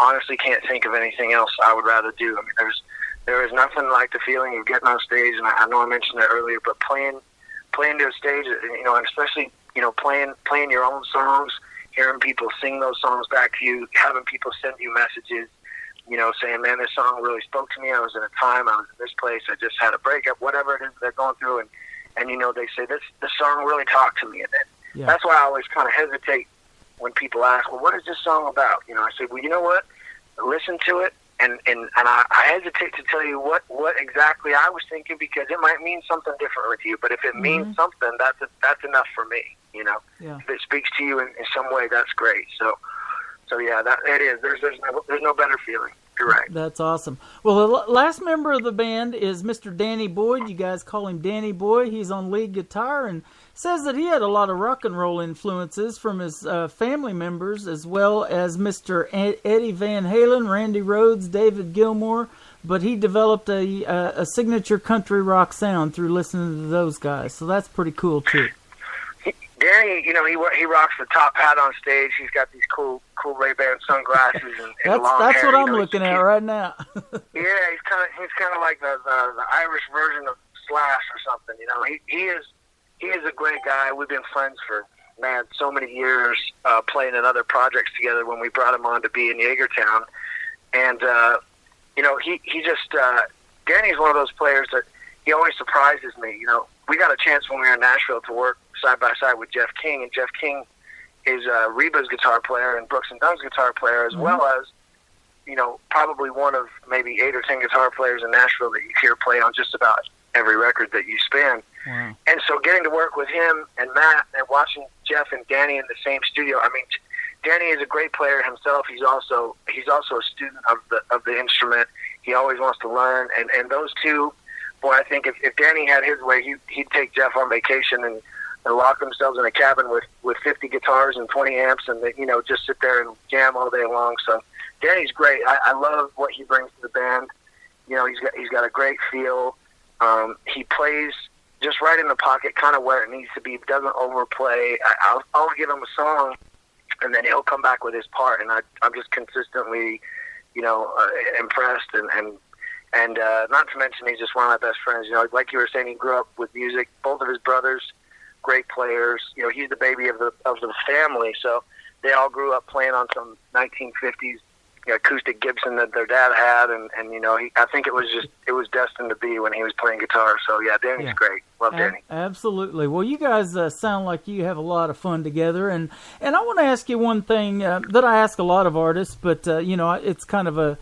honestly can't think of anything else I would rather do. I mean, there is nothing like the feeling of getting on stage, and I know I mentioned that earlier, but playing to a stage, you know, and especially, you know, playing your own songs, hearing people sing those songs back to you, having people send you messages, you know, saying, man, this song really spoke to me. I was in a time, I was in this place, I just had a breakup, whatever it is they're going through, and you know, they say, this song really talked to me. And that's why I always kind of hesitate when people ask, well, what is this song about? You know, I say, well, you know what? Listen to it. And I hesitate to tell you what exactly I was thinking, because it might mean something different with you. But if it means something, that's enough for me. You know, if it speaks to you in some way, that's great. So yeah, it is. There's no better feeling. You're right. That's awesome. Well, the last member of the band is Mr. Danny Boyd. You guys call him Danny Boy. He's on lead guitar and says that he had a lot of rock and roll influences from his family members, as well as Mr. Eddie Van Halen, Randy Rhoads, David Gilmour, but he developed a signature country rock sound through listening to those guys. So that's pretty cool too. Danny, you know, he rocks the top hat on stage. He's got these cool Ray-Ban sunglasses and long hair. That's what I'm looking at right now. Yeah, he's kind of like the Irish version of Slash or something. You know, he is a great guy. We've been friends for, man, so many years, playing in other projects together when we brought him on to be in Jagertown. And, you know, he just, Danny's one of those players that he always surprises me. You know, we got a chance when we were in Nashville to work side by side with Jeff King, and Jeff King is Reba's guitar player and Brooks and Dunn's guitar player, as well as, you know, probably one of maybe 8 or 10 guitar players in Nashville that you hear play on just about every record that you spin. Wow. And so getting to work with him and Matt and watching Jeff and Danny in the same studio, I mean, Danny is a great player himself. He's also a student of the instrument. He always wants to learn, and those two, boy, I think if Danny had his way, he'd take Jeff on vacation and lock themselves in a cabin with 50 guitars and 20 amps, and they, you know, just sit there and jam all day long. So Danny's great. I love what he brings to the band. You know, he's got a great feel. He plays just right in the pocket, kind of where it needs to be. Doesn't overplay. I'll give him a song, and then he'll come back with his part, and I'm just consistently, you know, impressed, and not to mention he's just one of my best friends. You know, like you were saying, he grew up with music. Both of his brothers, great players. You know, he's the baby of the family, so they all grew up playing on some 1950s acoustic Gibson that their dad had, and you know, I think it was destined to be when he was playing guitar. So yeah, Danny's great. Love Danny. Absolutely. Well, you guys sound like you have a lot of fun together, and I want to ask you one thing that I ask a lot of artists, but you know, it's kind of a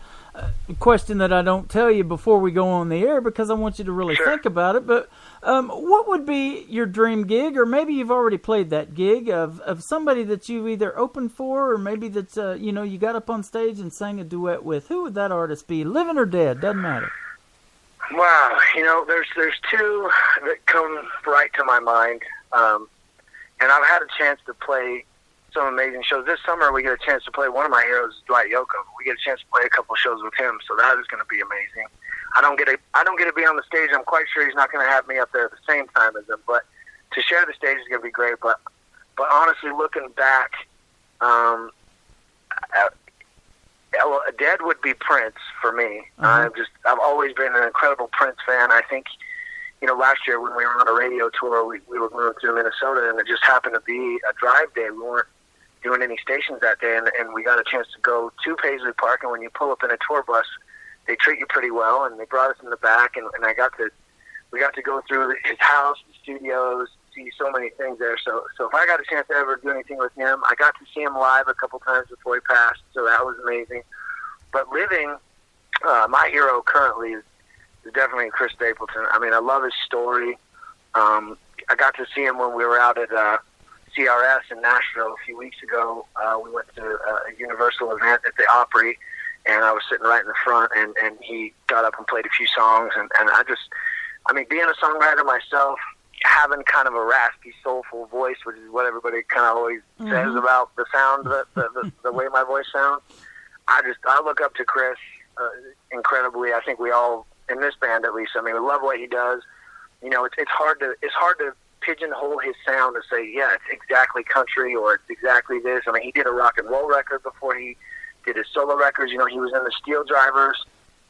question that I don't tell you before we go on the air because I want you to really think about it. But what would be your dream gig, or maybe you've already played that gig of somebody that you've either opened for, or maybe that you know, you got up on stage and sang a duet with? Who would that artist be, living or dead? Doesn't matter. Wow, you know, there's two that come right to my mind, and I've had a chance to play some amazing shows. This summer we get a chance to play one of my heroes, Dwight Yoakam. We get a chance to play a couple shows with him, so that is going to be amazing. I don't get to be on the stage. I'm quite sure he's not going to have me up there at the same time as him, but to share the stage is going to be great. But honestly, looking back, dead would be Prince for me. I've always been an incredible Prince fan. I think, you know, last year when we were on a radio tour, we were going through Minnesota, and it just happened to be a drive day. We weren't doing any stations that day, and we got a chance to go to Paisley Park, and when you pull up in a tour bus, they treat you pretty well, and they brought us in the back, and we got to go through his house, the studios, see so many things there. So if I got a chance to ever do anything with him, I got to see him live a couple times before he passed, so that was amazing. But living, my hero currently is definitely Chris Stapleton. I mean, I love his story. I got to see him when we were out at CRS in Nashville a few weeks ago. We went to a Universal event at the Opry, and I was sitting right in the front, and he got up and played a few songs, and I mean, being a songwriter myself, having kind of a raspy, soulful voice, which is what everybody kind of always says about the sound, the way my voice sounds, I look up to Chris incredibly. I think we all, in this band at least, I mean, we love what he does. You know, it's hard to pigeonhole his sound and say, yeah, it's exactly country or it's exactly this. I mean, he did a rock and roll record before he did his solo records. You know, he was in the Steel Drivers,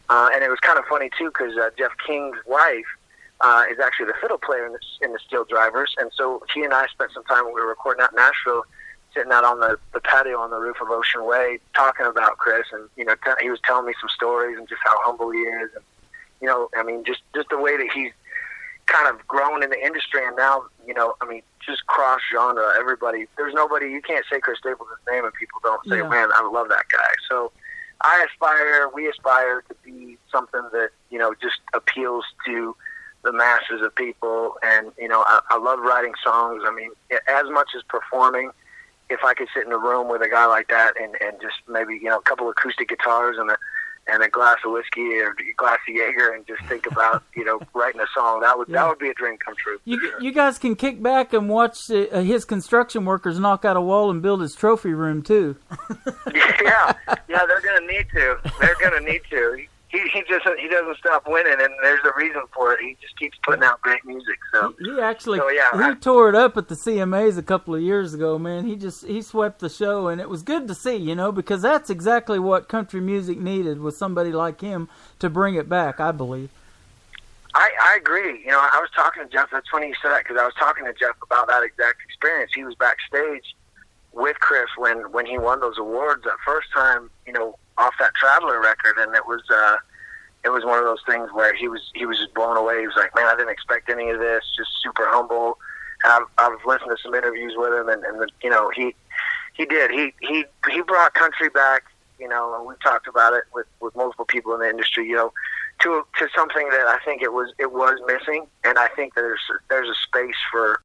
and it was kind of funny too because Jeff King's wife is actually the fiddle player in the Steel Drivers, and so he and I spent some time when we were recording out in Nashville, sitting out on the patio on the roof of Ocean Way, talking about Chris, and you know, he was telling me some stories and just how humble he is, and you know, I mean, just the way that he's kind of grown in the industry, and now, you know, I mean, just cross genre. Everybody, there's nobody, you can't say Chris Stapleton's name and people don't say, man, I love that guy. So we aspire to be something that, you know, just appeals to the masses of people. And, you know, I love writing songs. I mean, as much as performing, if I could sit in a room with a guy like that and just maybe, you know, a couple acoustic guitars and a glass of whiskey or a glass of Jaeger and just think about, you know, writing a song, that would be a dream come true. You guys can kick back and watch his construction workers knock out a wall and build his trophy room too. yeah, they're going to need to. He doesn't stop winning, and there's a reason for it. He just keeps putting out great music. So he actually he tore it up at the CMAs a couple of years ago. Man, he swept the show, and it was good to see, you know, because that's exactly what country music needed, was somebody like him to bring it back, I believe. I agree. You know, I was talking to Jeff. That's funny you said that, because I was talking to Jeff about that exact experience. He was backstage with Chris when he won those awards that first time, you know, off that Traveler record, and it was one of those things where he was just blown away. He was like, man, I didn't expect any of this. Just super humble. And I've listened to some interviews with him, and you know, he did. He brought country back. You know, and we've talked about it with multiple people in the industry. You know, to something that I think it was missing, and I think that there's a space for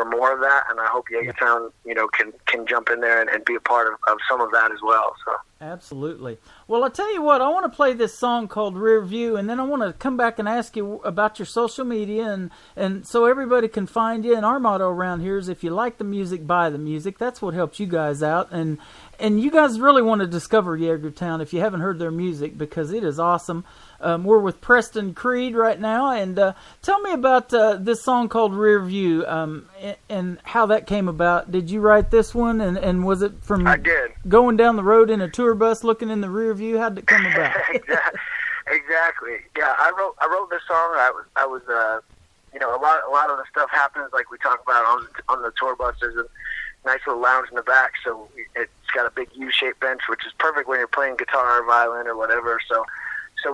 more of that, and I hope Jagertown, you know, can jump in there and be a part of some of that as well. So absolutely. Well, I'll tell you what, I want to play this song called Rear View, and then I want to come back and ask you about your social media, and so everybody can find you. And our motto around here is, if you like the music, buy the music. That's what helps you guys out, and you guys really want to discover Jagertown if you haven't heard their music, because it is awesome. We're with Preston Creed right now, and tell me about this song called Rear View, and how that came about. Did you write this one, and was it from I did. Going down the road in a tour bus looking in the rear view? How did it come about? Exactly. Yeah, I wrote this song. I was you know, a lot of the stuff happens like we talk about on the tour bus. There's a nice little lounge in the back, so it's got a big U-shaped bench, which is perfect when you're playing guitar or violin or whatever. So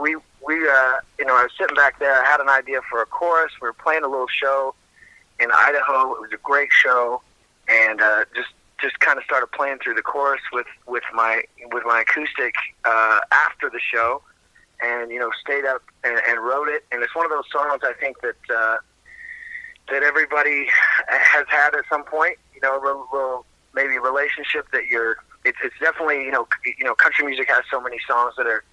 we you know, I was sitting back there. I had an idea for a chorus. We were playing a little show in Idaho. It was a great show, and just kind of started playing through the chorus with my acoustic after the show, and you know, stayed up and wrote it. And it's one of those songs I think that everybody has had at some point. You know, a little maybe relationship that it's definitely, you know, country music has so many songs that are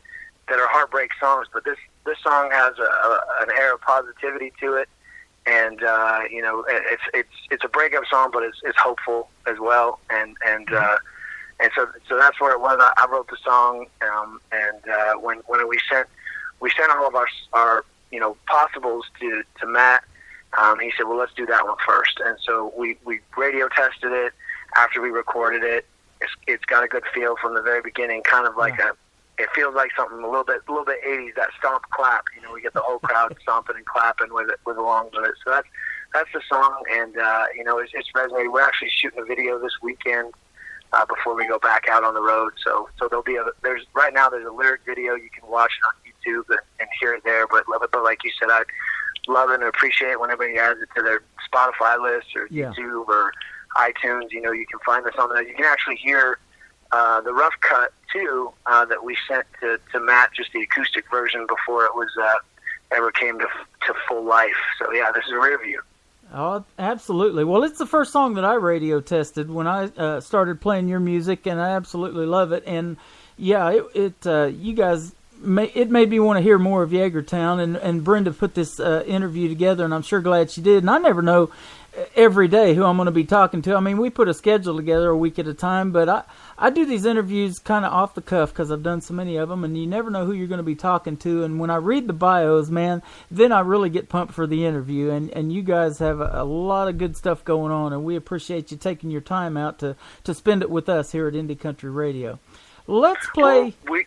heartbreak songs, but this song has an air of positivity to it, and you know, it's a breakup song, but it's hopeful as well, and so that's where it was. I wrote the song, and when we sent all of our you know, possibles to Matt, he said, well, let's do that one first, and so we radio tested it after we recorded it. It's got a good feel from the very beginning, kind of like it feels like something a little bit 80s, that stomp clap. You know, we get the whole crowd stomping and clapping with along with it. So that's the song, and you know, it's resonating. We're actually shooting a video this weekend before we go back out on the road. So there'll be there's a lyric video. You can watch it on YouTube and hear it there. But like you said, I love it and appreciate it when everybody adds it to their Spotify list or YouTube or iTunes. You know, you can find this on there. You can actually hear the rough cut too that we sent to Matt, just the acoustic version before it was ever came to full life. So yeah, this is a Rear View. Oh, absolutely. Well, it's the first song that I radio tested when I started playing your music, and I absolutely love it. And yeah, you guys, it made me want to hear more of Jagertown, and Brenda put this interview together, and I'm sure glad she did. And I never know every day who I'm going to be talking to. I mean, we put a schedule together a week at a time, but I do these interviews kind of off the cuff because I've done so many of them, and you never know who you're going to be talking to. And when I read the bios, man, then I really get pumped for the interview. And you guys have a lot of good stuff going on, and we appreciate you taking your time out to spend it with us here at Indie Country Radio. Let's play. Well,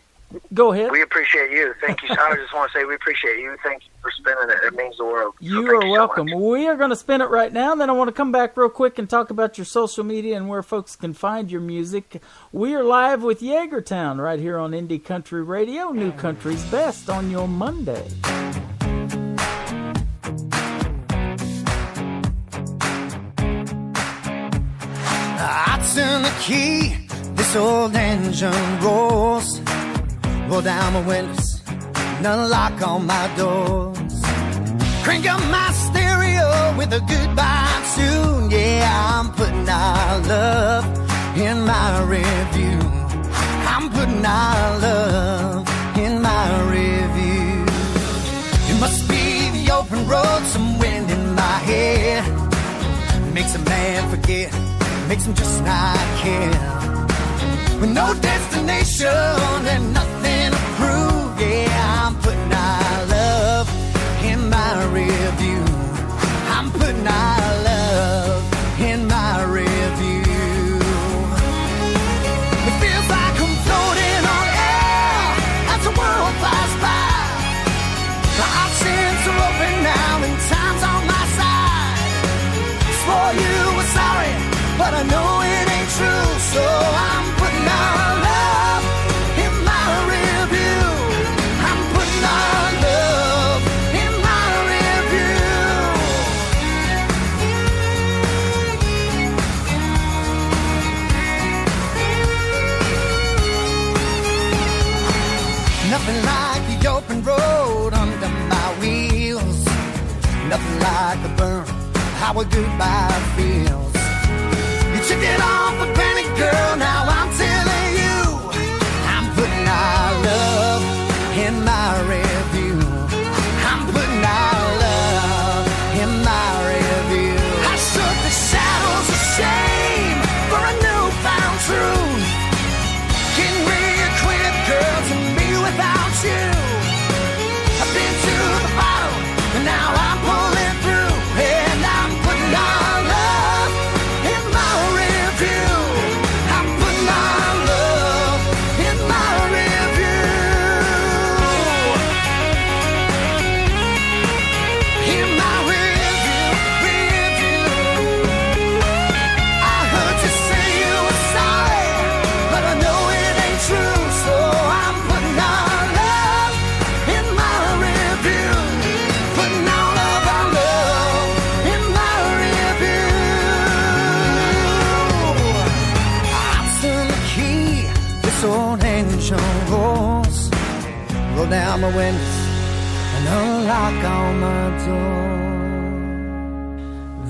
go ahead. We appreciate you. Thank you. I just want to say we appreciate you. Thank you for spinning it. It means the world. You are welcome. So we are going to spin it right now, and then I want to come back real quick and talk about your social media and where folks can find your music. We are live with Jagertown right here on Indie Country Radio, New Country's Best on your Monday. I turn the key, this old engine roars. Roll down my windows and unlock all my doors. Crank up my stereo with a goodbye tune. Yeah, I'm putting our love in my review. I'm putting our love in my review. It must be the open road, some wind in my hair. Makes a man forget, makes him just not care. With no destination and nothing to prove, yeah, I'm putting our love in my review. I'm putting our love in my review. It feels like I'm floating on air as the world flies by. The options are open Nothing like the burn, how a goodbye feels. You took it all for granted, girl, now I'm telling you, I'm putting our love in my review. I'm putting our love in my review. I shook the shadows of shame for a newfound truth. Getting reacquainted, girl, to me without you. I've been to the bottom, and now I'm pulling through. And I'm putting our love in my review. I'm putting our love in my review. In my review. I heard you say you were sorry, but I know it ain't true. So I'm putting our love in my review. Putting all of our love in my review. I'll turn the key, this old angel rolls. Roll down my windows and unlock all my doors.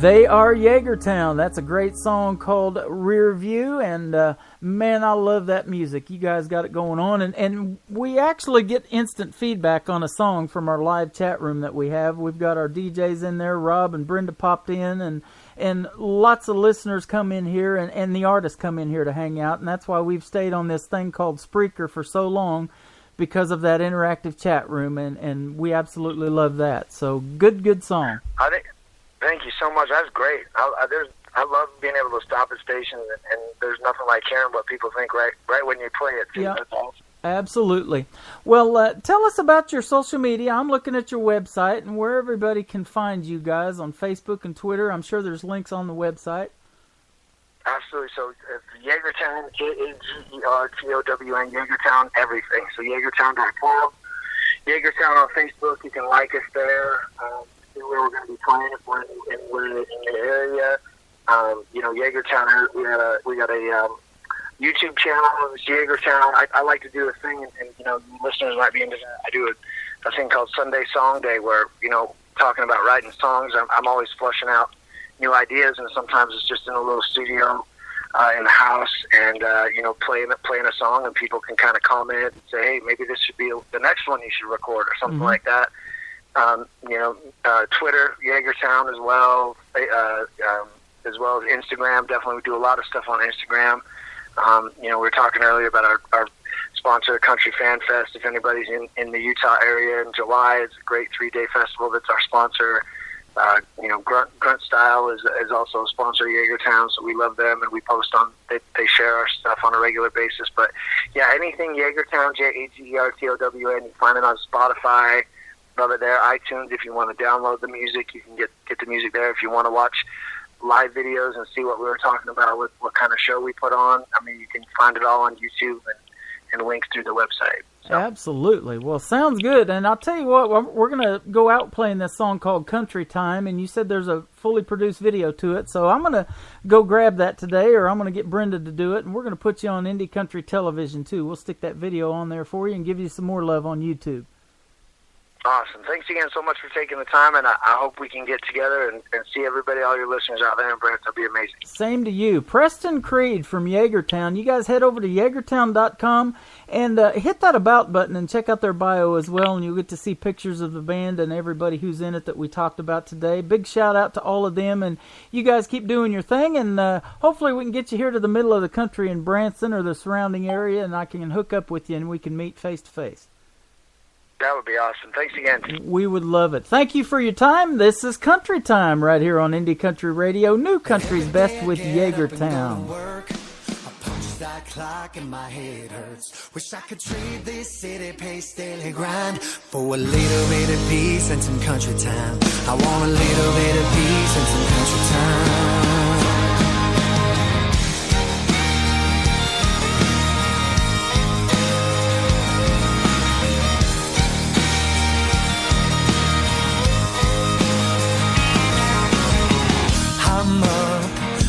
They are Jagertown. That's a great song called Rear View, and man, I love that music. You guys got it going on, and we actually get instant feedback on a song from our live chat room that we have. We've got our DJs in there. Rob and Brenda popped in, and lots of listeners come in here, and the artists come in here to hang out, and that's why we've stayed on this thing called Spreaker for so long, because of that interactive chat room, and we absolutely love that. So good song. Thank you so much. That's great. I love being able to stop at stations, and there's nothing like hearing what people think right when you play it. Yeah. That's awesome. Absolutely. Well, tell us about your social media. I'm looking at your website and where everybody can find you guys on Facebook and Twitter. I'm sure there's links on the website. Absolutely. So it's Jagertown, Jagertown, Jagertown, everything. So Jagertown.com. Jagertown on Facebook. You can like us there. See where we're going to be playing if we're in the area. Jagertown. We got a YouTube channel. It's Jagertown. I like to do a thing, and listeners might be into that. I do a thing called Sunday Song Day, where talking about writing songs. I'm always flushing out new ideas, and sometimes it's just in a little studio in the house, and playing a song, and people can kind of comment and say, hey, maybe this should be the next one you should record, or something like that. Twitter, Jagertown as well as Instagram. Definitely, we do a lot of stuff on Instagram. We were talking earlier about our sponsor, Country Fan Fest. If anybody's in the Utah area in July, it's a great 3-day festival that's our sponsor. Grunt Style is also a sponsor of Jagertown, so we love them, and we post on. They share our stuff on a regular basis. But yeah, anything Jagertown, Jagertown. You can find it on Spotify. Love it there. iTunes, if you want to download the music, you can get the music there. If you want to watch live videos and see what we were talking about, what kind of show we put on, you can find it all on YouTube and links through the website. So. Absolutely. Well, sounds good. And I'll tell you what, we're going to go out playing this song called Country Time, and you said there's a fully produced video to it, so I'm going to go grab that today, or I'm going to get Brenda to do it, and we're going to put you on Indie Country Television, too. We'll stick that video on there for you and give you some more love on YouTube. Awesome. Thanks again so much for taking the time, and I hope we can get together and see everybody, all your listeners out there in Brent. That'll be amazing. Same to you. Preston Creed from Jagertown. You guys head over to Jagertown.com and hit that About button and check out their bio as well, and you'll get to see pictures of the band and everybody who's in it that we talked about today. Big shout out to all of them, and you guys keep doing your thing, and hopefully we can get you here to the middle of the country in Branson or the surrounding area, and I can hook up with you and we can meet face to face. That would be awesome. Thanks again. We would love it. Thank you for your time. This is Country Time right here on Indie Country Radio. New Country's Best with Jagertown. I punch that clock and my head hurts. Wish I could trade this city pace daily grind for a little bit of peace and some country time. I want a little bit of peace and some country time. I'm up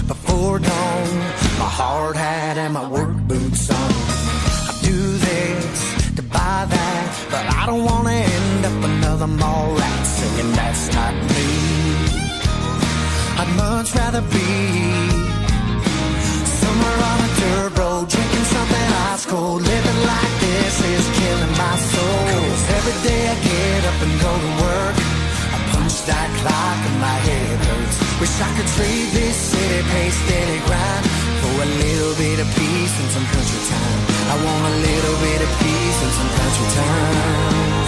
before dawn, my hard hat and my work boots on. I do this to buy that, but I don't want to end up another mall rat singing that style. like me. I'd much rather be somewhere on a dirt road, drinking something ice cold. Living like this is killing my soul. 'Cause every day I get up and go to work, I punch that clock and my head hurts. Wish I could trade this city pace, steady grind for a little bit of peace and some country time. I want a little bit of peace and some country time.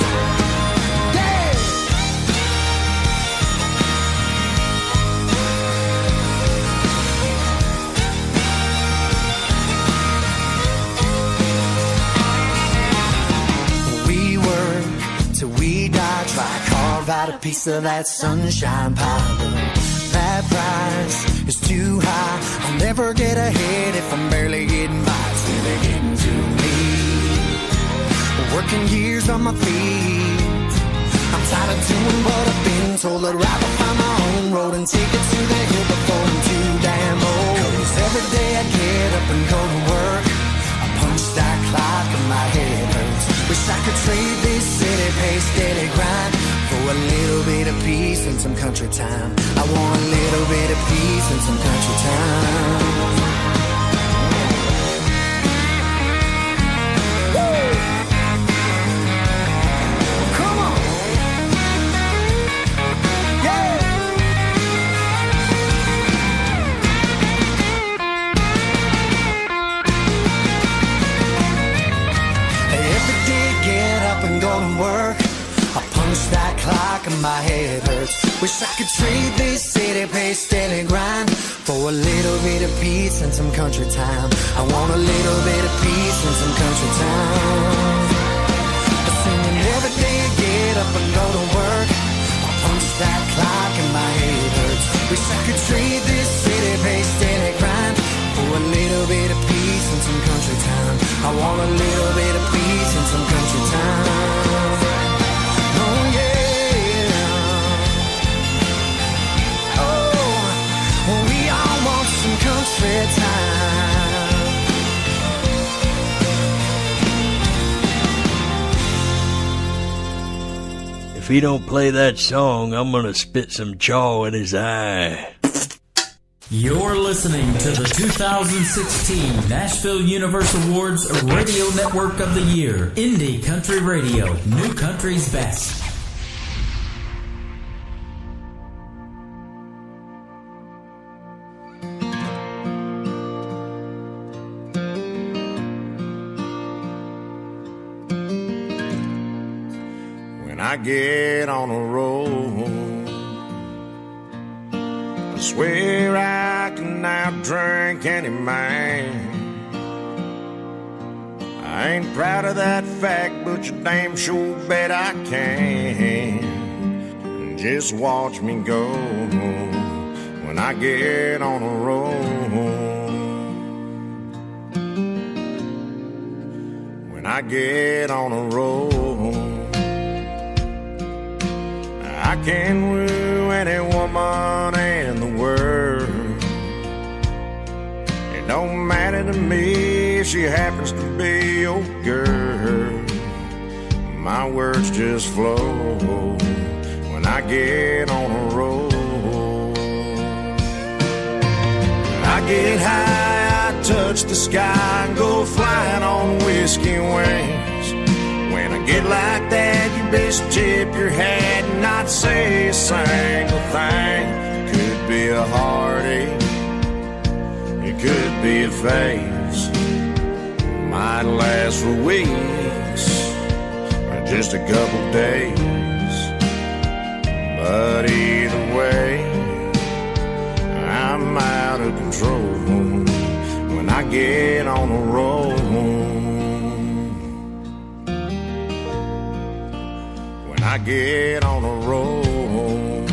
Till we die, try to carve out a piece of that sunshine pie. But that price is too high. I'll never get ahead if I'm barely getting by. It's really getting to me. Working years on my feet, I'm tired of doing what I've been told. I'd rather find my own road and take it to the hill before I'm too damn old. 'Cause every day I get up and go to work, I punch that clock and my head hurts. Wish I could trade this city pace, steady grind for a little bit of peace and some country time. I want a little bit of peace and some country time. Woo! Come on! Yeah! Every day get up and go to work, I punch that clock and my head hurts. Wish I could trade this city pace, steady grind for a little bit of peace and some country time. I want a little bit of peace and some country time. Singing every day I get up and go to work, I punch that clock and my head hurts. Wish I could trade this city pace, steady grind for a little bit of peace and some country time. I want a little bit of peace and some country time. Oh yeah. Oh, we all want some country time. If he don't play that song, I'm gonna spit some chaw in his eye. You're listening to the 2016 Nashville Universe Awards Radio Network of the Year, Indie Country Radio, New Country's Best. When I get on a roll, I swear I can outdrink any man. I ain't proud of that fact, but you damn sure bet I can. Just watch me go when I get on a roll. When I get on a roll, I can woo any woman in the world. It don't matter to me if she happens to be your girl. My words just flow when I get on a roll. I get high, I touch the sky and go flying on whiskey wings. When I get like that, you best tip your hat and not say a single thing. Could be a heartache, it could be a phase, might last for weeks or just a couple days. But either way, I'm out of control when I get on a roll. I get on a roll,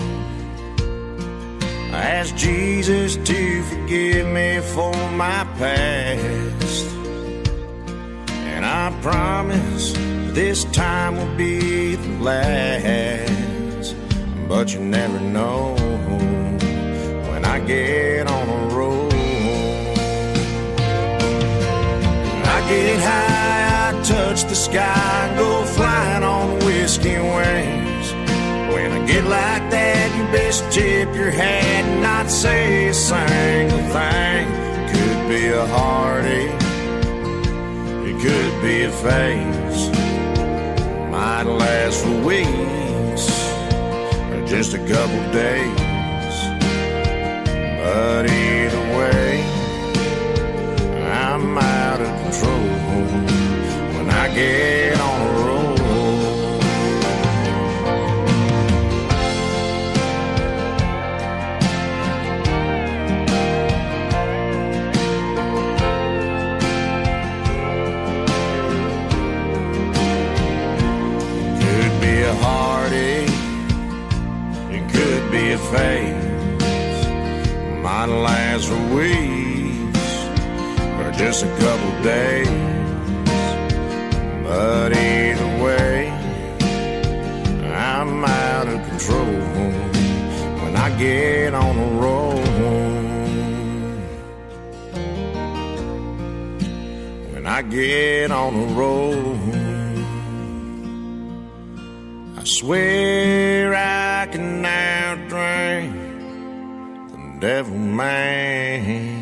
I ask Jesus to forgive me for my past, and I promise this time will be the last. But you never know when I get on a roll. I get high, I touch the sky and go flying on whiskey wings. When I get like that, just tip your hat and not say a single thing. Could be a heartache, it could be a phase, might last for weeks or just a couple days. But either way, I'm out of control when I get on a roll. Could be a heartache, it could be a phase, might last for weeks or just a couple days. But either way, I'm out of control when I get on a roll. When I get on a roll, I swear I can outdrink the devil man.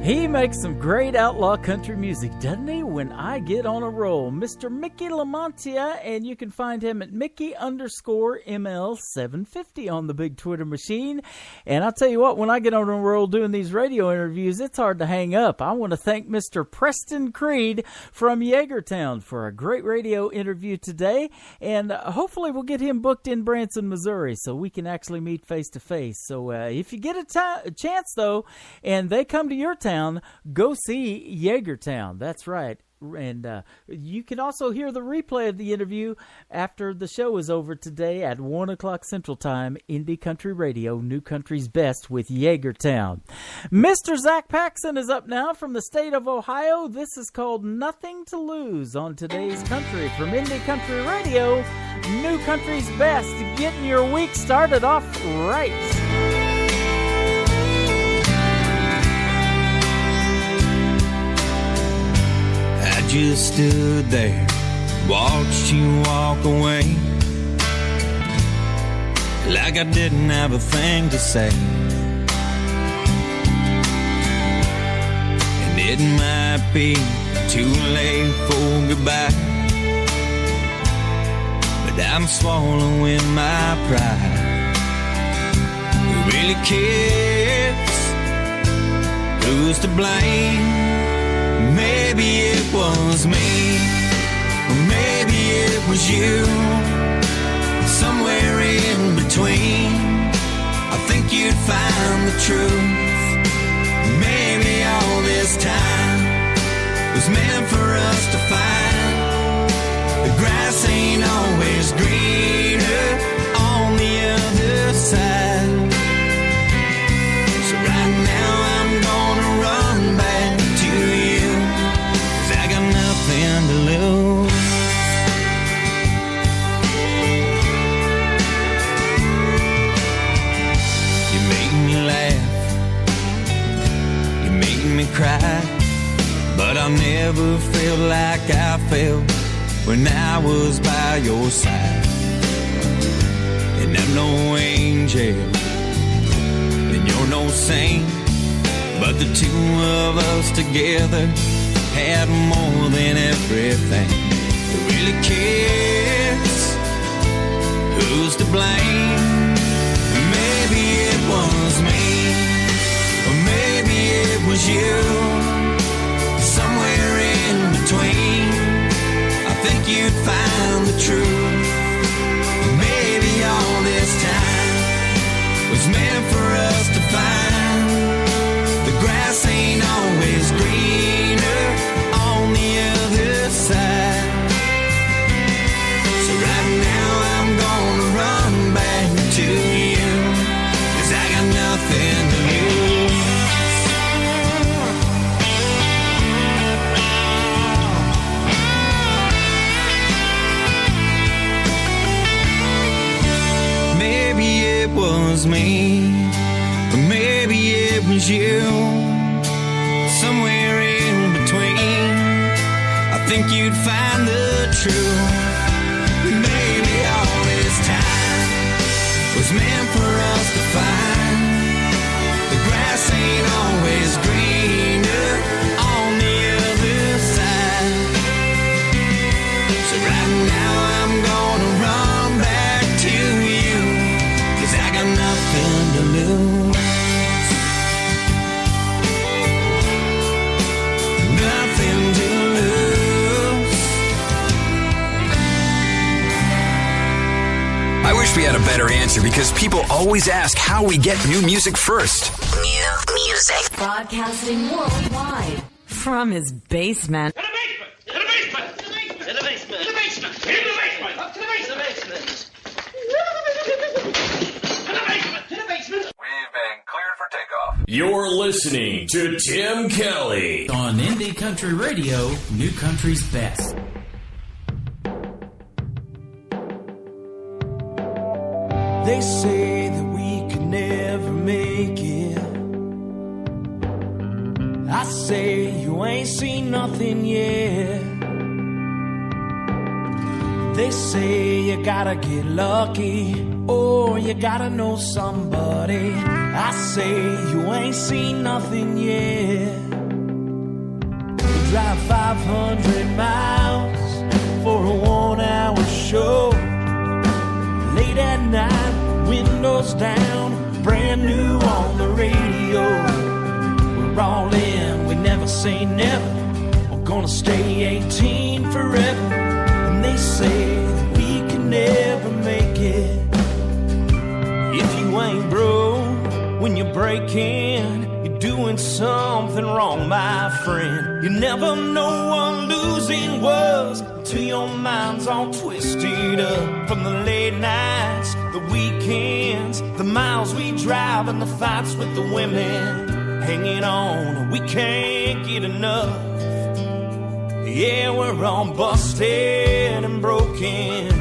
He makes some great outlaw country music, doesn't he? When I Get on a Roll. Mr. Mickey Lamontia, and you can find him at Mickey_ML750 on the big Twitter machine. And I'll tell you what, when I get on a roll doing these radio interviews, it's hard to hang up. I want to thank Mr. Preston Creed from Jagertown for a great radio interview today. And hopefully we'll get him booked in Branson, Missouri, so we can actually meet face to face. So if you get a chance, though, and they come to your town, go see Jagertown. That's right. And you can also hear the replay of the interview after the show is over today at 1 o'clock Central Time. Indie Country Radio, New Country's Best with Jagertown. Mr. Zach Paxson is up now from the state of Ohio. This is called Nothing to Lose on today's Country from Indie Country Radio, New Country's Best. Getting your week started off right. I just stood there, watched you walk away, like I didn't have a thing to say. And it might be too late for goodbye, but I'm swallowing my pride. Who really cares? Who's to blame? Maybe it was me, or maybe it was you. Somewhere in between, I think you'd find the truth. Maybe all this time was meant for us to find. The grass ain't always greener on the other side. So right now I'm gonna run back to you, nothing to lose. You make me laugh, you make me cry, but I never felt like I felt when I was by your side. And I'm no angel, and you're no saint, but the two of us together had more than everything. Who really cares? Who's to blame? Maybe it was me, or maybe it was you. Somewhere in between, I think you'd find the truth. Maybe all this time was meant for us to find. The grass ain't always greener on the other side. So right now I'm gonna run back to you, 'cause I got nothing to lose. Maybe it was me, or maybe it was you. Somewhere in between, I think you'd find the truth. Maybe all this time was meant for us to find. The grass ain't always greener on the other side. So right now I'm gonna run back to you, 'cause I got nothing to lose. Nothing to lose. I wish we had a better answer, because people always ask how we get new music first. New music. Broadcasting worldwide from his basement. In the basement! In the basement! In the basement! In the basement! In the basement! Up to the basement! In the basement! In the basement! We've been cleared for takeoff. You're listening to Tim Kelly on Indie Country Radio, New Country's Best. They say that we could never make it. I say you ain't seen nothing yet. They say you gotta get lucky, or you gotta know somebody. I say you ain't seen nothing yet. We drive 500 miles for a 1-hour show. Late at night, windows down, brand new on the radio. We're all in, we never say never. We're gonna stay 18 forever. And they say that we can never make it. If you ain't broke when you're breaking, you're doing something wrong, my friend. You never know what losing was till your mind's all twisted up. From the late nights, the weekends, the miles we drive, and the fights with the women. Hanging on, we can't get enough. Yeah, we're all busted and broken,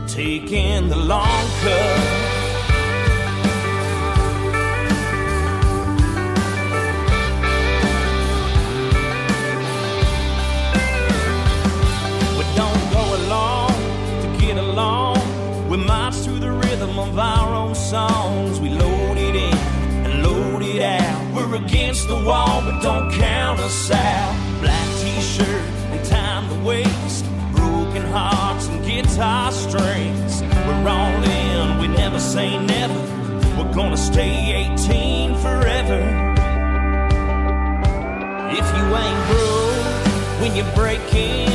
taking the long cut. We march through the rhythm of our own songs. We load it in and load it out. We're against the wall, but don't count us out. Black t-shirt and time to waste, broken hearts and guitar strings. We're all in, we never say never. We're gonna stay 18 forever. If you ain't broke when you're breaking,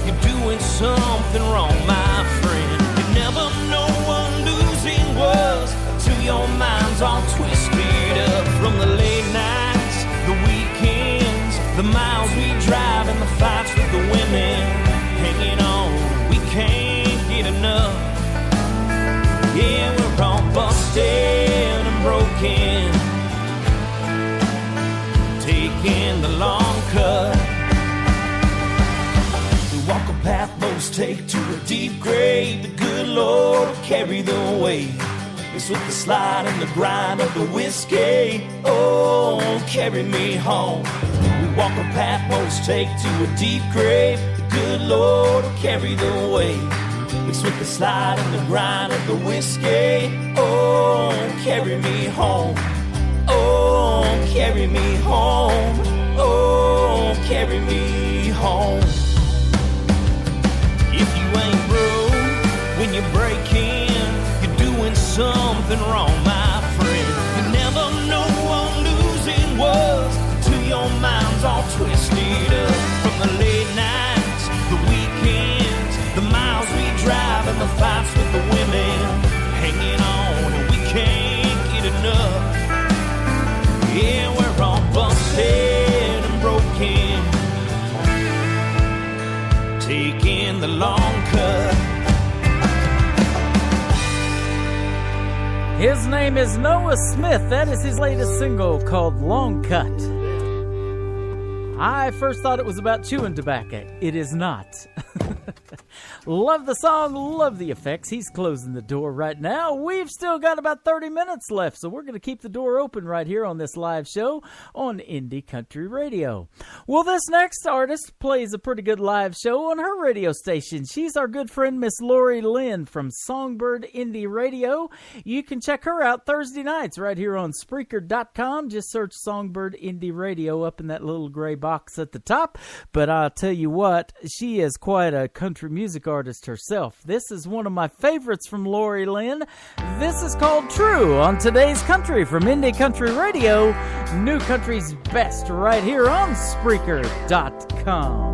you're doing something wrong, my friend. Never know what losing was till your mind's all twisted up. From the late nights, the weekends, the miles we drive, and the fights with the women. Hanging on, we can't get enough. Yeah, we're all busted and broken, taking the long cut. We walk a path most take to a deep grave. The good Lord will carry the weight. It's with the slide and the grind of the whiskey. Oh, carry me home. We walk a path most take to a deep grave. The good Lord will carry the weight. It's with the slide and the grind of the whiskey. Oh, carry me home. Oh, carry me home. Oh, carry me home. If you ain't broke when you're breaking, you're doing something wrong, my friend. You never know what losing was till your mind's all twisted up. From the late nights, the weekends, the miles we drive, and the fights with the women. Hanging on, and we can't get enough. Yeah, we're all busted and broken, taking the long cut. His name is Noah Smith. That is his latest single called Long Cut. I first thought it was about chewing tobacco. It is not. Love the song, love the effects. He's closing the door right now. We've still got about 30 minutes left, so we're going to keep the door open right here on this live show on Indie Country Radio. Well, this next artist plays a pretty good live show on her radio station. She's our good friend, Miss Lori Lynn from Songbird Indie Radio. You can check her out Thursday nights right here on Spreaker.com. Just search Songbird Indie Radio up in that little gray box at the top. But I'll tell you what, she is quite a country music artist herself. This is one of my favorites from Lori Lynn. This is called True on Today's Country from Indie Country Radio, New Country's best, right here on Spreaker.com.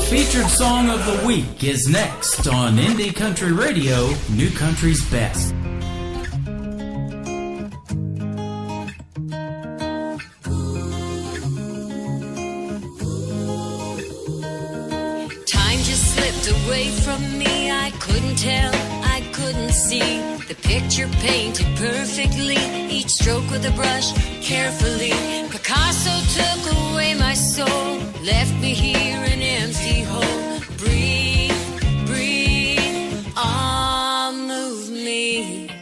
Featured Song of the Week is next on Indie Country Radio, New Country's best. Time just slipped away from me. I couldn't tell, I couldn't see. The picture painted perfectly, each stroke with a brush carefully. Picasso took away my soul, left me here an empty hole. Breathe, breathe, move me. Breathe.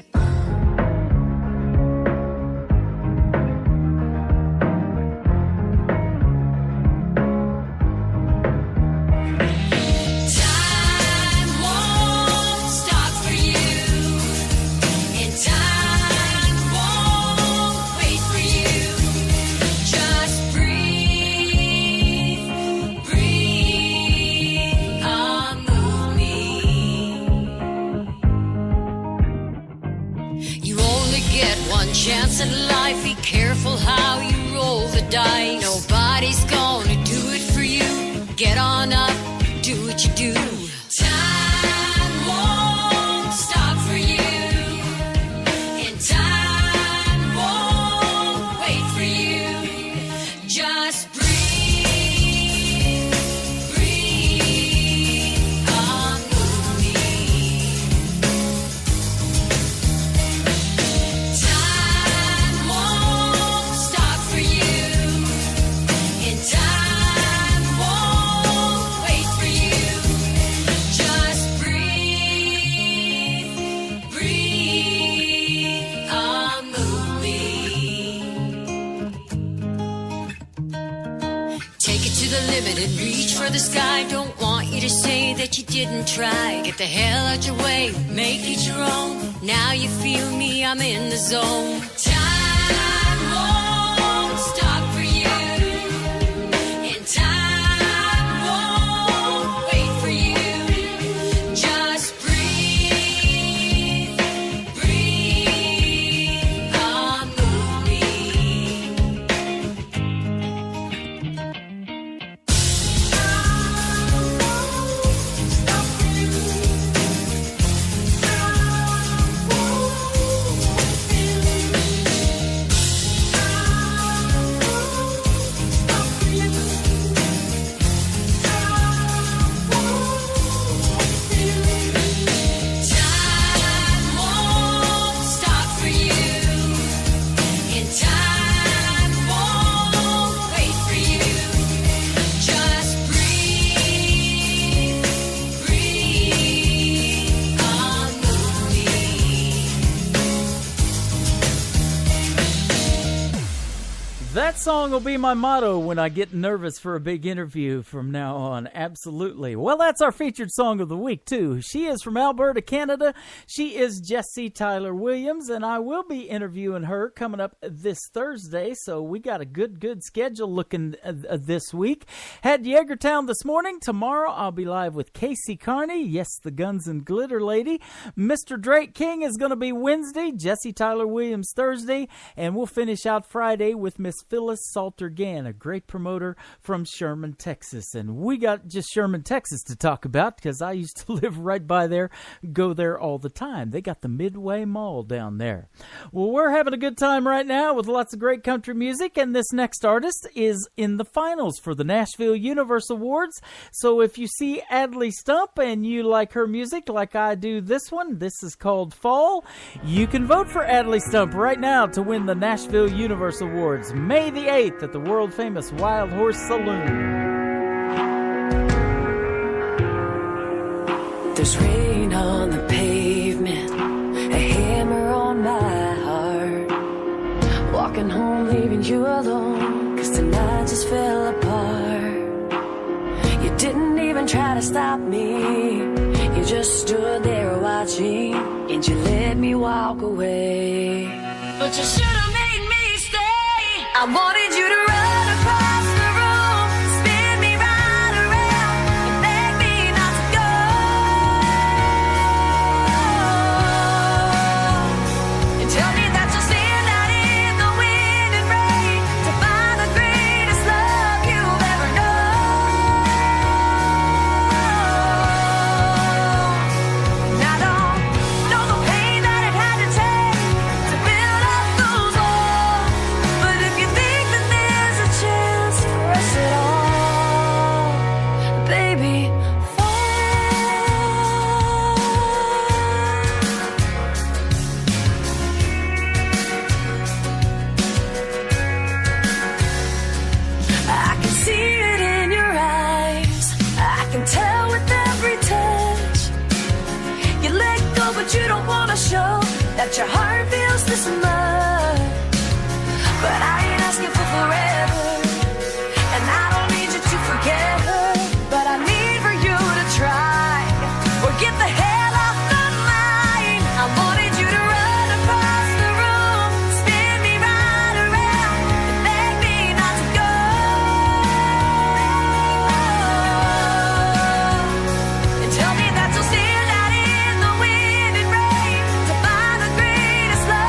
careful how you roll the dice. Nobody's gonna do it for you. Get on up, do what you do. Time won't stop for you, and time won't wait for you. Just breathe, breathe on me. Time won't stop for you, and time won't wait for you. Just breathe, breathe on me. Take it to the limit and reach for the sky. Don't want you to say that you didn't try. Get the hell out your way, make it your own. Now you feel me, I'm in the zone. Time won't stop for you, and time won't wait for you. Just breathe, breathe on me. Time won't stop for you, and time won't wait for you. Just breathe, breathe on me. That song will be my motto when I get nervous for a big interview from now on. Absolutely. Well, that's our featured song of the week, too. She is from Alberta, Canada. She is Jessie Tyler Williams, and I will be interviewing her coming up this Thursday, so we got a good schedule looking this week. Had Jagertown this morning. Tomorrow I'll be live with Casey Carney. Yes, the Guns and Glitter Lady. Mr. Drake King is going to be Wednesday. Jessie Tyler Williams Thursday. And we'll finish out Friday with Miss Phyllis Salter Gann, a great promoter from Sherman, Texas. And we got just Sherman, Texas to talk about because I used to live right by there, go there all the time. They got the Midway Mall down there. Well, we're having a good time right now with lots of great country music, and this next artist is in the finals for the Nashville Universal Awards. So if you see Adley Stump and you like her music like I do this one, this is called Fall, you can vote for Adley Stump right now to win the Nashville Universal Awards May the 8th at the world-famous Wild Horse Saloon. There's rain on the pavement, a hammer on my heart. Walking home, leaving you alone, 'cause tonight just fell apart. You didn't even try to stop me, you just stood there watching, and you let me walk away. But you should have made me stay. I wanted you to run across the room, spin me right around, and beg me not to go. And tell me that you'll stand out in the wind and rain to find the greatest love you'll ever know. And I don't know the pain that it had to take to build up those walls, but if you think that there's a chance for us at all, baby, I can see it in your eyes, I can tell with every touch. You let go but you don't want to show that your heart feels this much. But I ain't asking for forever, and I don't need you to forget her, but I need for you to try, or get the hell off the line. I wanted you to run across the room, spin me right around, and beg me not to go. And tell me that you'll stand out in the wind and rain to find the greatest love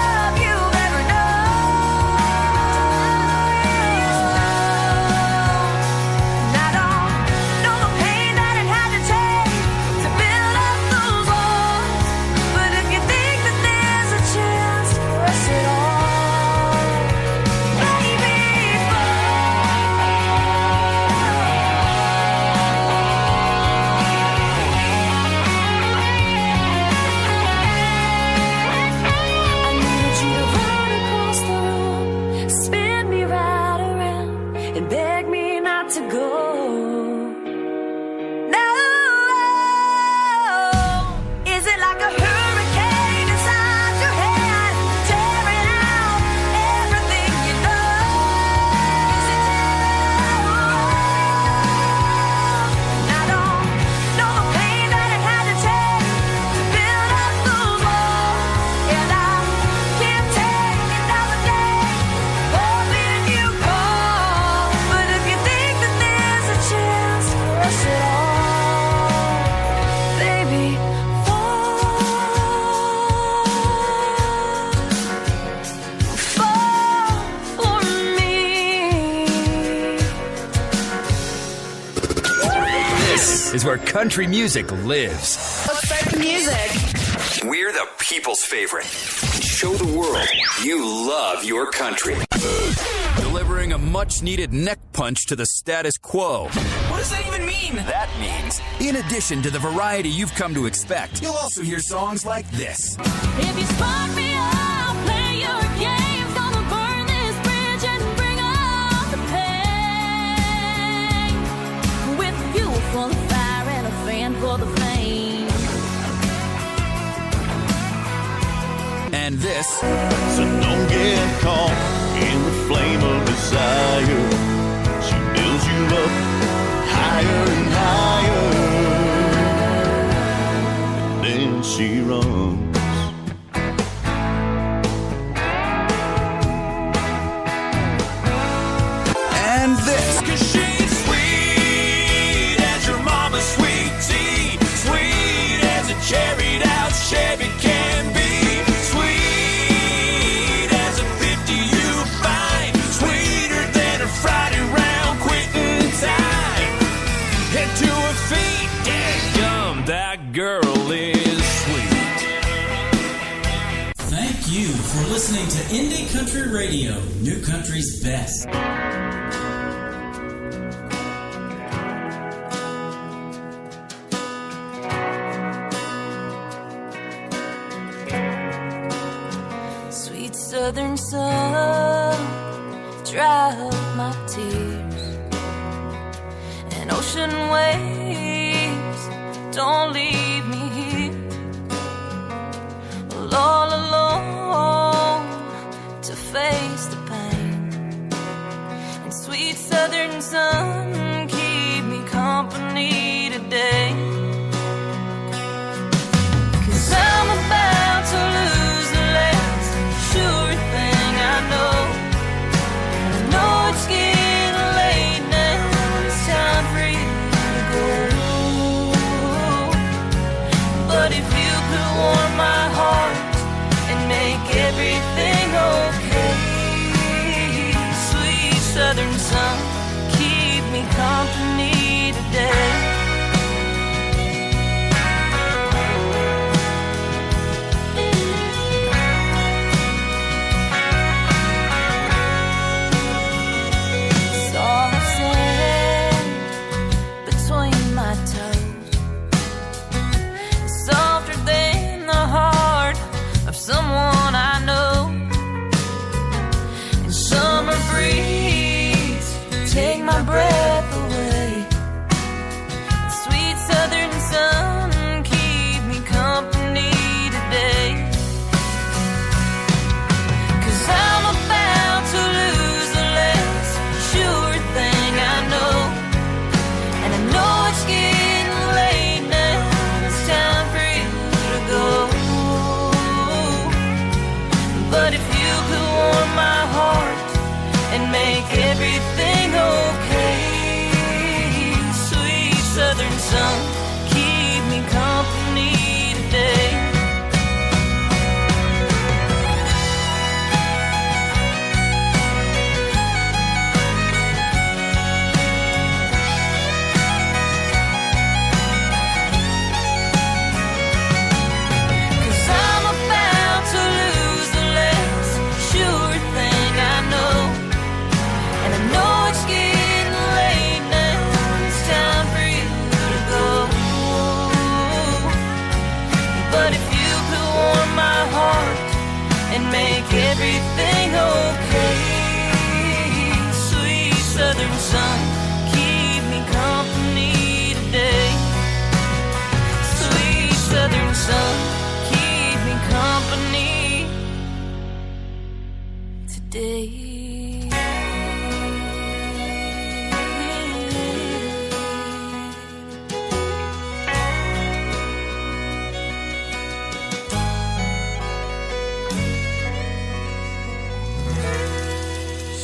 is where country music lives. Let's start the music. We're the people's favorite. Show the world you love your country. Delivering a much-needed neck punch to the status quo. What does that even mean? That means, in addition to the variety you've come to expect, you'll also hear songs like this. If you spark me, I'll play your game. Gonna burn this bridge and bring up the pain. With fuel for the fire and a fan for the flame. And this. So don't get caught in the flame of desire. She builds you up higher and higher, and then she runs. And this. 'Cause she's sweet as your mama's sweet tea, sweet as a cherried out Chevy can be. That girl is sweet. Thank you for listening to Indie Country Radio, New Country's best. Sweet southern sun, dry up my tears. And ocean waves, don't leave me here, all alone to face the pain. And sweet southern sun, keep me company today. 'Cause I'm about to lose the last sure thing I know. And I know it's getting late now, it's time for you to go. But if you could warm my heart and make everything okay, sweet southern sun, keep me company today. Soft sand between my toes, softer than the heart of someone I know. And summer breeze, take my breath away. Sweet southern sun, keep me company today. 'Cause I'm about to lose the last sure thing I know. And I know it's getting late now, it's time for you to go. But if you could warm my heart and make everything okay,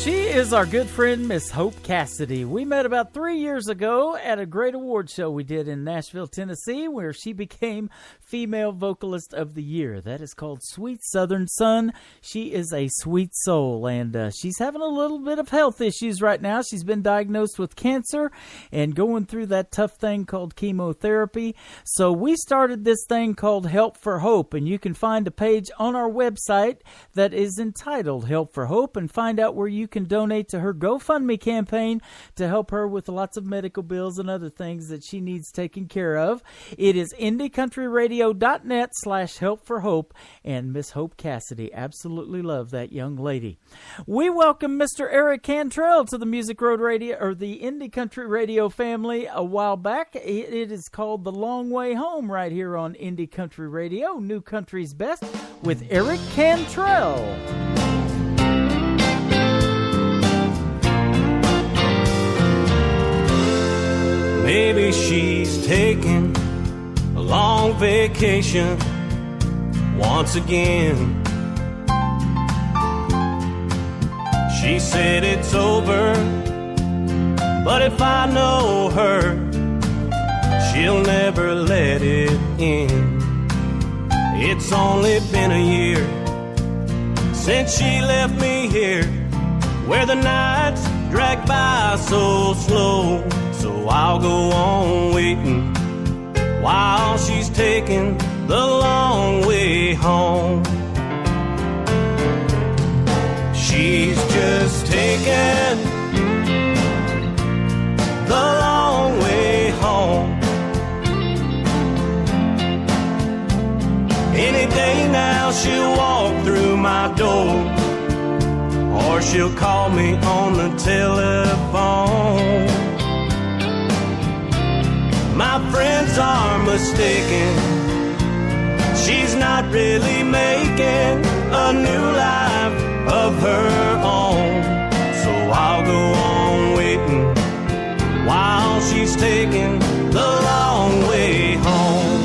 She is our good friend, Miss Hope Cassidy. We met about 3 years ago at a great award show we did in Nashville, Tennessee, where she became Female Vocalist of the Year. That is called Sweet Southern Sun. She is a sweet soul, and she's having a little bit of health issues right now. She's been diagnosed with cancer and going through that tough thing called chemotherapy. So we started this thing called Help for Hope, and you can find a page on our website that is entitled Help for Hope, and find out where you can donate to her GoFundMe campaign to help her with lots of medical bills and other things that she needs taken care of. It is IndieCountryRadio.net/help-for-hope, and Miss Hope Cassidy. Absolutely love that young lady. We welcome Mr. Eric Cantrell to the Music Road Radio, or the Indie Country Radio family, a while back. It is called The Long Way Home right here on Indie Country Radio, New Country's Best, with Eric Cantrell. Maybe she's taking a long vacation once again. She said it's over, but if I know her, she'll never let it end. It's only been a year since she left me here, where the nights drag by so slow. So I'll go on waiting while she's taking the long way home. She's just taking the long way home. Any day now she'll walk through my door, or she'll call me on the telephone. My friends are mistaken, she's not really making a new life of her own. So I'll go on waiting while she's taking the long way home.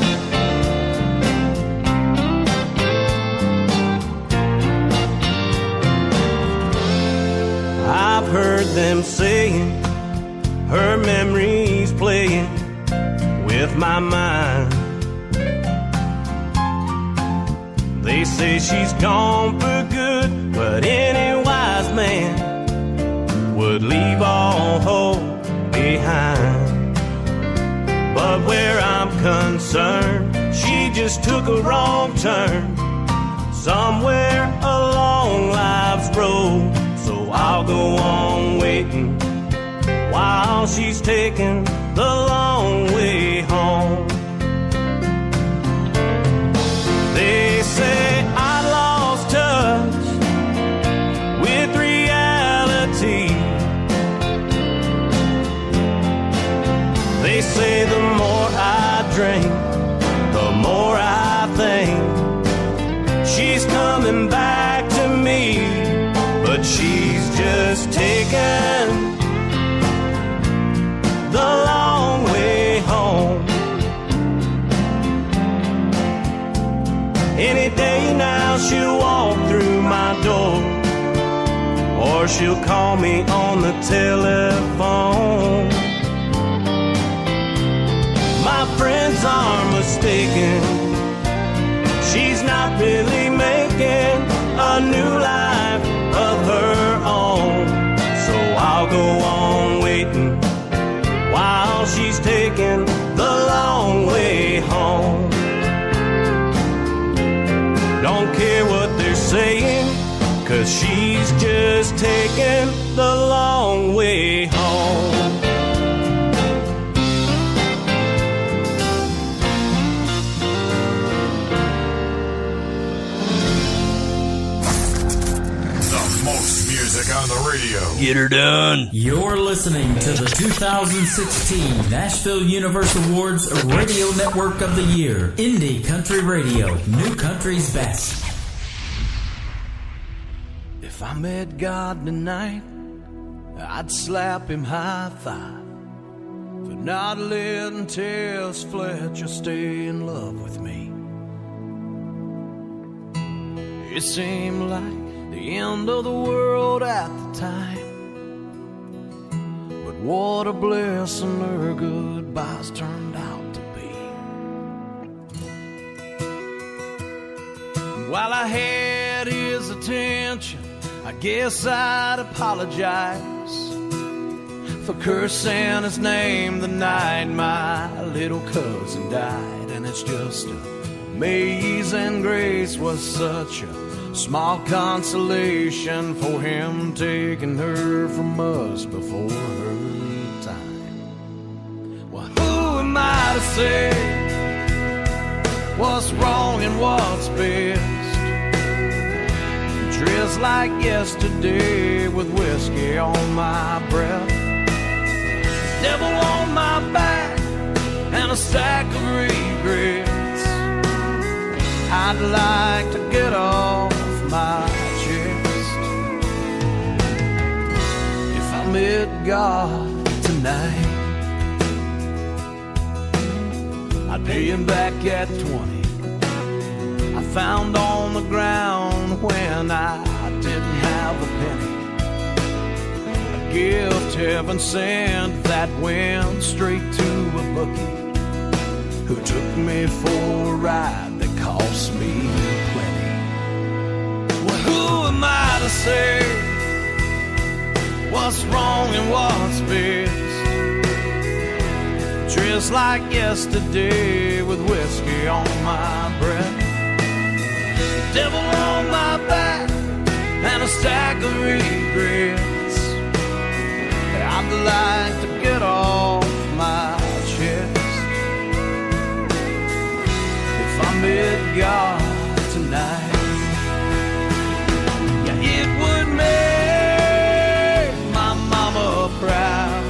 I've heard them saying her memory's playing with my mind. They say she's gone for good, but any wise man would leave all hope behind. But where I'm concerned, she just took a wrong turn somewhere along life's road. So I'll go on waiting while she's taking the long way home. They say I lost touch with reality. They say the more I drink, the more I think she's coming back to me. But she's just taken the long way home. Any day now she'll walk through my door, or she'll call me on the telephone. My friends are mistaken, she's not really making a new life of her own. So I'll go on waiting while she's taking the long way home. Don't care what they're saying, 'cause she's just taking the long way home. On the radio. Get her done. You're listening to the 2016 Nashville Universe Awards Radio Network of the Year. Indie Country Radio, New Country's Best. If I met God tonight, I'd slap him high five for not letting Tess Fletcher stay in love with me. It seemed like the end of the world at the time. But what a blessing her goodbyes turned out to be. While I had his attention, I guess I'd apologize for cursing his name the night my little cousin died. And it's just amazing grace was such a small consolation for him taking her from us before her time. Well, who am I to say what's wrong and what's best? Dressed like yesterday with whiskey on my breath, devil on my back, and a stack of regrets I'd like to get off my chest. If I met God tonight, I'd pay him back at 20 I found on the ground when I didn't have a penny. A gift heaven sent that went straight to a bookie who took me for a ride that cost me plenty. Well, who am I to say what's wrong and what's best? Dressed like yesterday with whiskey on my breath, devil on my back, and a stack of regrets I'd like to get off my chest. If I met God tonight, yeah, it would make my mama proud.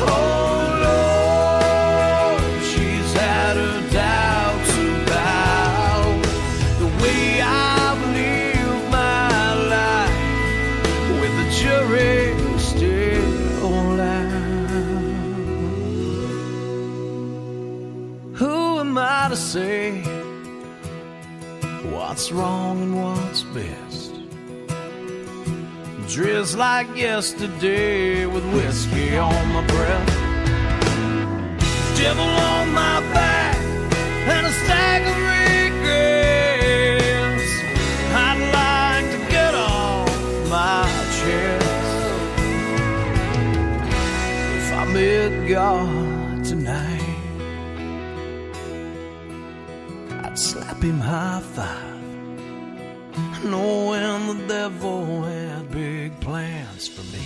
Oh Lord, she's had her doubts about the way I've lived my life with the jury still out. Who am I to say what's wrong and what's best? Dressed like yesterday with whiskey on my breath, devil on my back, and a stack of regrets I'd like to get off my chest. If I met God tonight, I'd slap him high five, knowing the devil had big plans for me.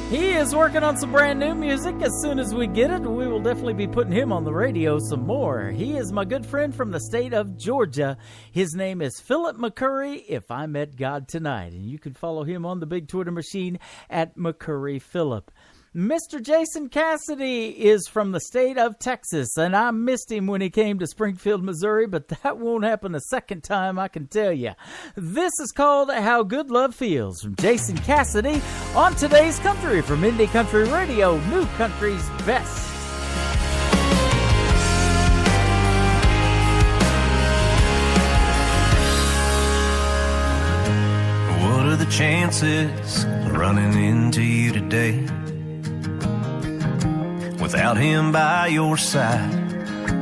He is working on some brand new music. As soon as we get it, we will definitely be putting him on the radio some more. He is my good friend from the state of Georgia. His name is Philip McCurry, If I Met God Tonight. And you can follow him on the big Twitter machine at McCurry Philip. Mr. Jason Cassidy is from the state of Texas, and I missed him when he came to Springfield, Missouri, but that won't happen a second time, I can tell you. This is called How Good Love Feels from Jason Cassidy on Today's Country from Indie Country Radio, New Country's Best. What are the chances of running into you today without him by your side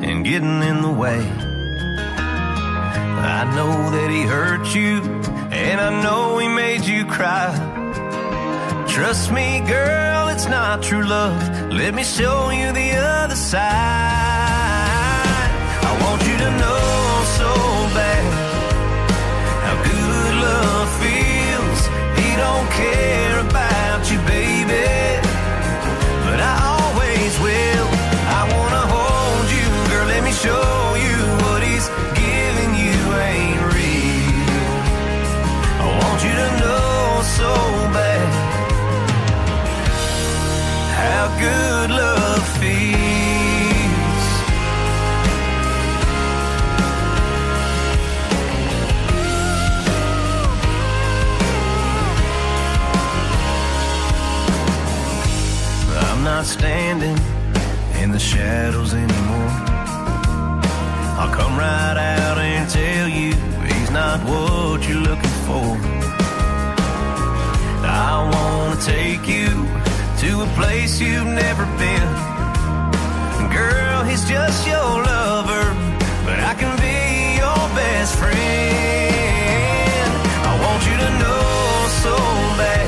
and getting in the way? I know that he hurt you, and I know he made you cry. Trust me, girl, it's not true love. Let me show you the other side. I want you to know so bad how good love feels. He don't care about you, baby, but I always will. I wanna hold you, girl, let me show you what he's giving you ain't real. I want you to know so bad how good love feels. I'm not standing in the shadows anymore. I'll come right out and tell you he's not what you're looking before. I wanna take you to a place you've never been. Girl, he's just your lover, but I can be your best friend. I want you to know so bad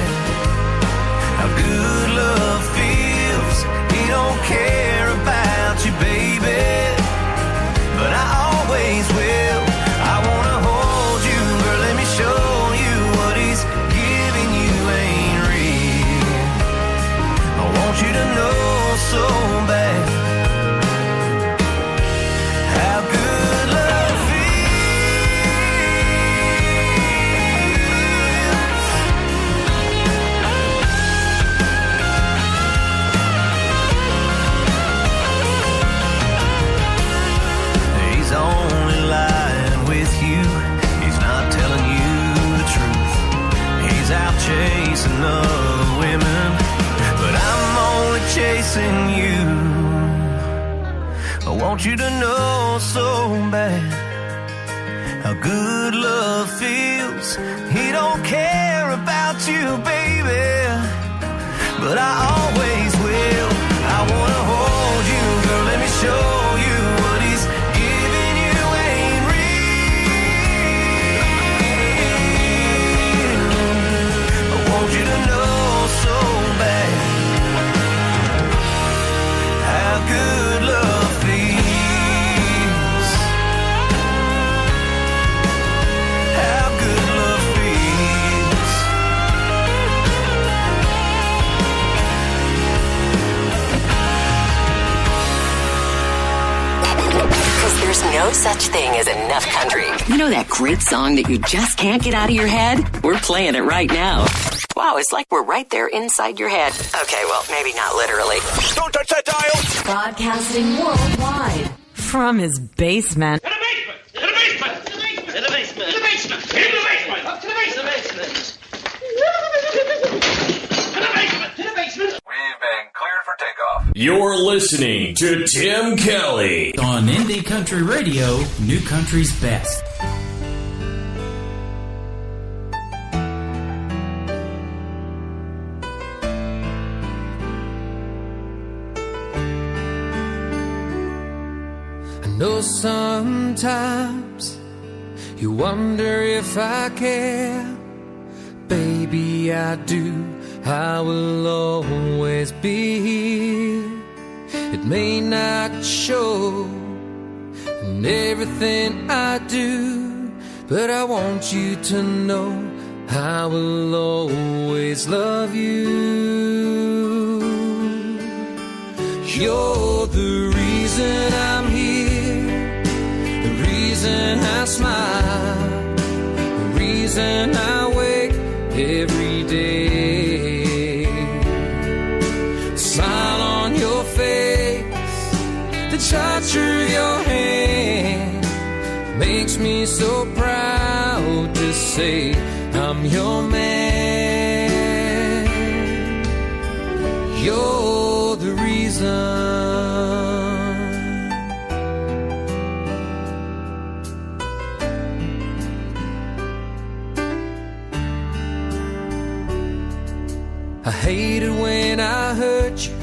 how good love feels. He don't care about you, baby, but I always will. I wanna hold you, girl, let me show you what he's giving you ain't real. I want you to know so bad how good love feels. He's only lying with you. He's not telling you the truth. He's out chasing other women, but I'm only chasing you. I want you to know so bad how good love feels. He don't care about you, baby, but I always will. I wanna hold you, girl, let me show you what he's giving you ain't real. I want you to know so bad how good love feels. How good love feels. Because there's no such thing as enough country. You know that great song that you just can't get out of your head? We're playing it right now. Wow, it's like we're right there inside your head. Okay, well, maybe not literally. Don't touch that dial! Broadcasting worldwide from his basement. To the basement! To the basement! To the basement! To the basement! To the basement! To the basement! Up to the basement! To the basement! To the basement! We've been cleared for takeoff. You're listening to Tim Kelly on Indie Country Radio, New Country's Best. I know sometimes you wonder if I care. Baby, I do. I will always be here. It may not show in everything I do, but I want you to know I will always love you. You're the reason I'm here, the reason I smile, the reason I wake every day. The smile on your face, the touch of your hand makes me so proud to say I'm your man. You're the reason. I hate it when I hurt you,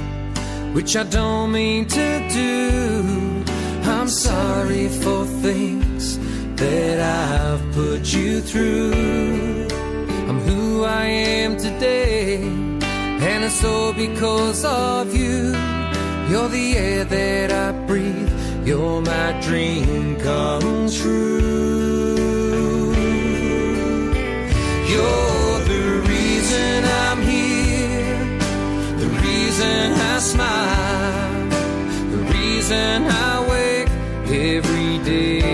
which I don't mean to do. I'm sorry for things that I've put you through. I'm who I am today, and it's all because of you. You're the air that I breathe, you're my dream come true. You're the reason I'm here, the reason I smile, the reason I wake every day.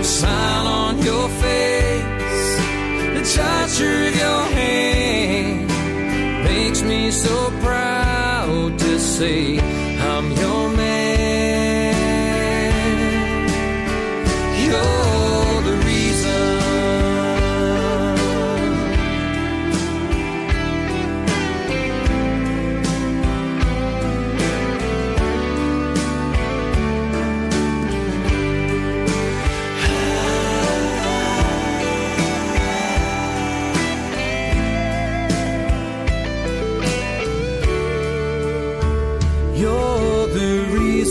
Smile on your face, the touch of your hand makes me so proud to say I'm your man. You're the reason.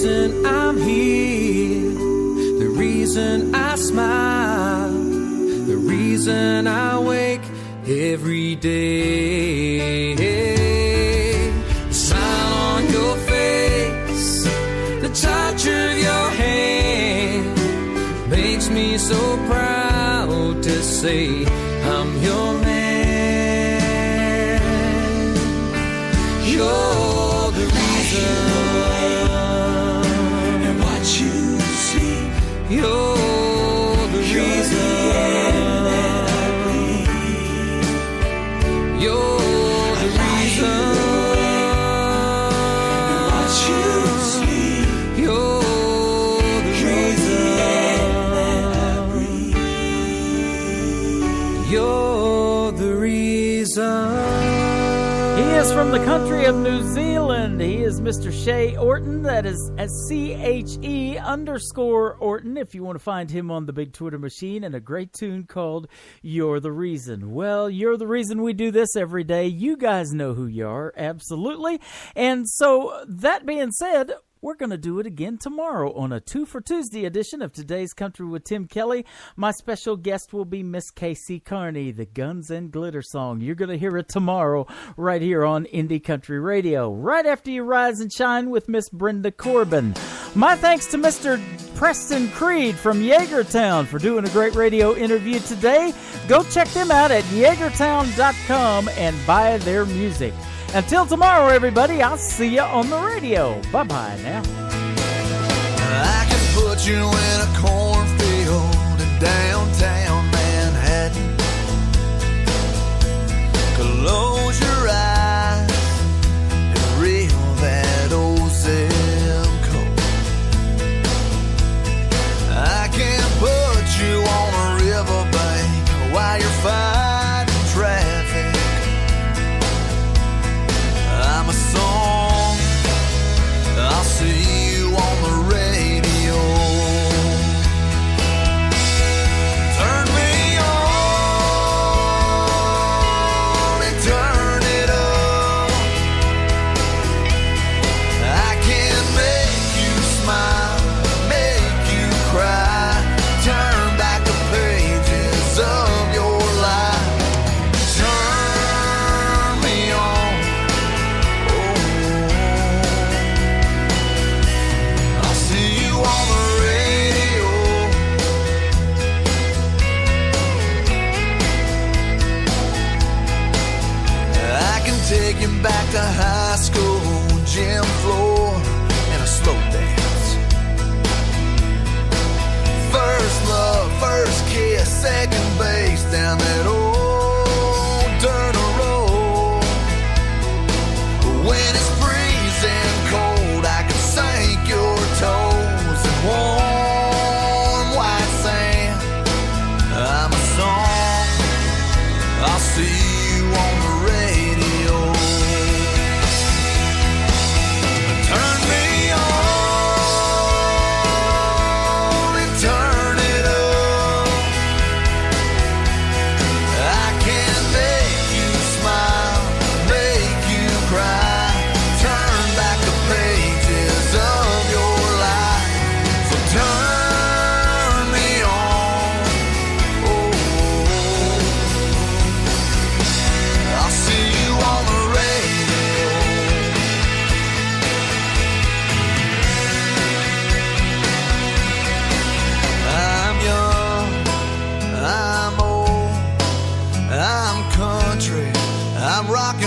reason I'm here, the reason I smile, the reason I wake every day. The smile on your face, the touch of your hand makes me so proud to say I'm your man. You're the reason, and what you see, you're the reason. You're the reason, and what you see, you're the reason. You're the reason. He is from the country of New Zealand. He is Mr. Shay Orton. That is at CHE_Orton if you want to find him on the big Twitter machine, and a great tune called You're the Reason. Well, you're the reason we do this every day. You guys know who you are, absolutely. And so, that being said, we're going to do it again tomorrow on a 2 for Tuesday edition of Today's Country with Tim Kelly. My special guest will be Miss Casey Carney, the Guns and Glitter song. You're going to hear it tomorrow right here on Indie Country Radio, right after you Rise and Shine with Miss Brenda Corbin. My thanks to Mr. Preston Creed from Jagertown for doing a great radio interview today. Go check them out at Jagertown.com and buy their music. Until tomorrow, everybody, I'll see you on the radio. Bye-bye now. I can put you in a cornfield in downtown Manhattan. Close your eyes and reel that old zip code. I can put you on a riverbank while you're fighting traffic. I'm a song, I'll see you on the radio. Turn me on and turn it up. I can make you smile, make you cry, turn back the pages of your life. Turn me on. I'll see you on the radio. I can take you back to high school, gym floor, and a slow dance. First love, first kiss, second base down that old dirt road. When it's freezing cold, I can sink your toes in warm white sand. I'm a song, I'll see you on the radio. Turn me on and turn it up. I can make you smile, make you cry, turn back the pages of your life. So turn me on. Oh, I'll see you on the radio. I'm young, I'm old, I'm country, I'm rockin'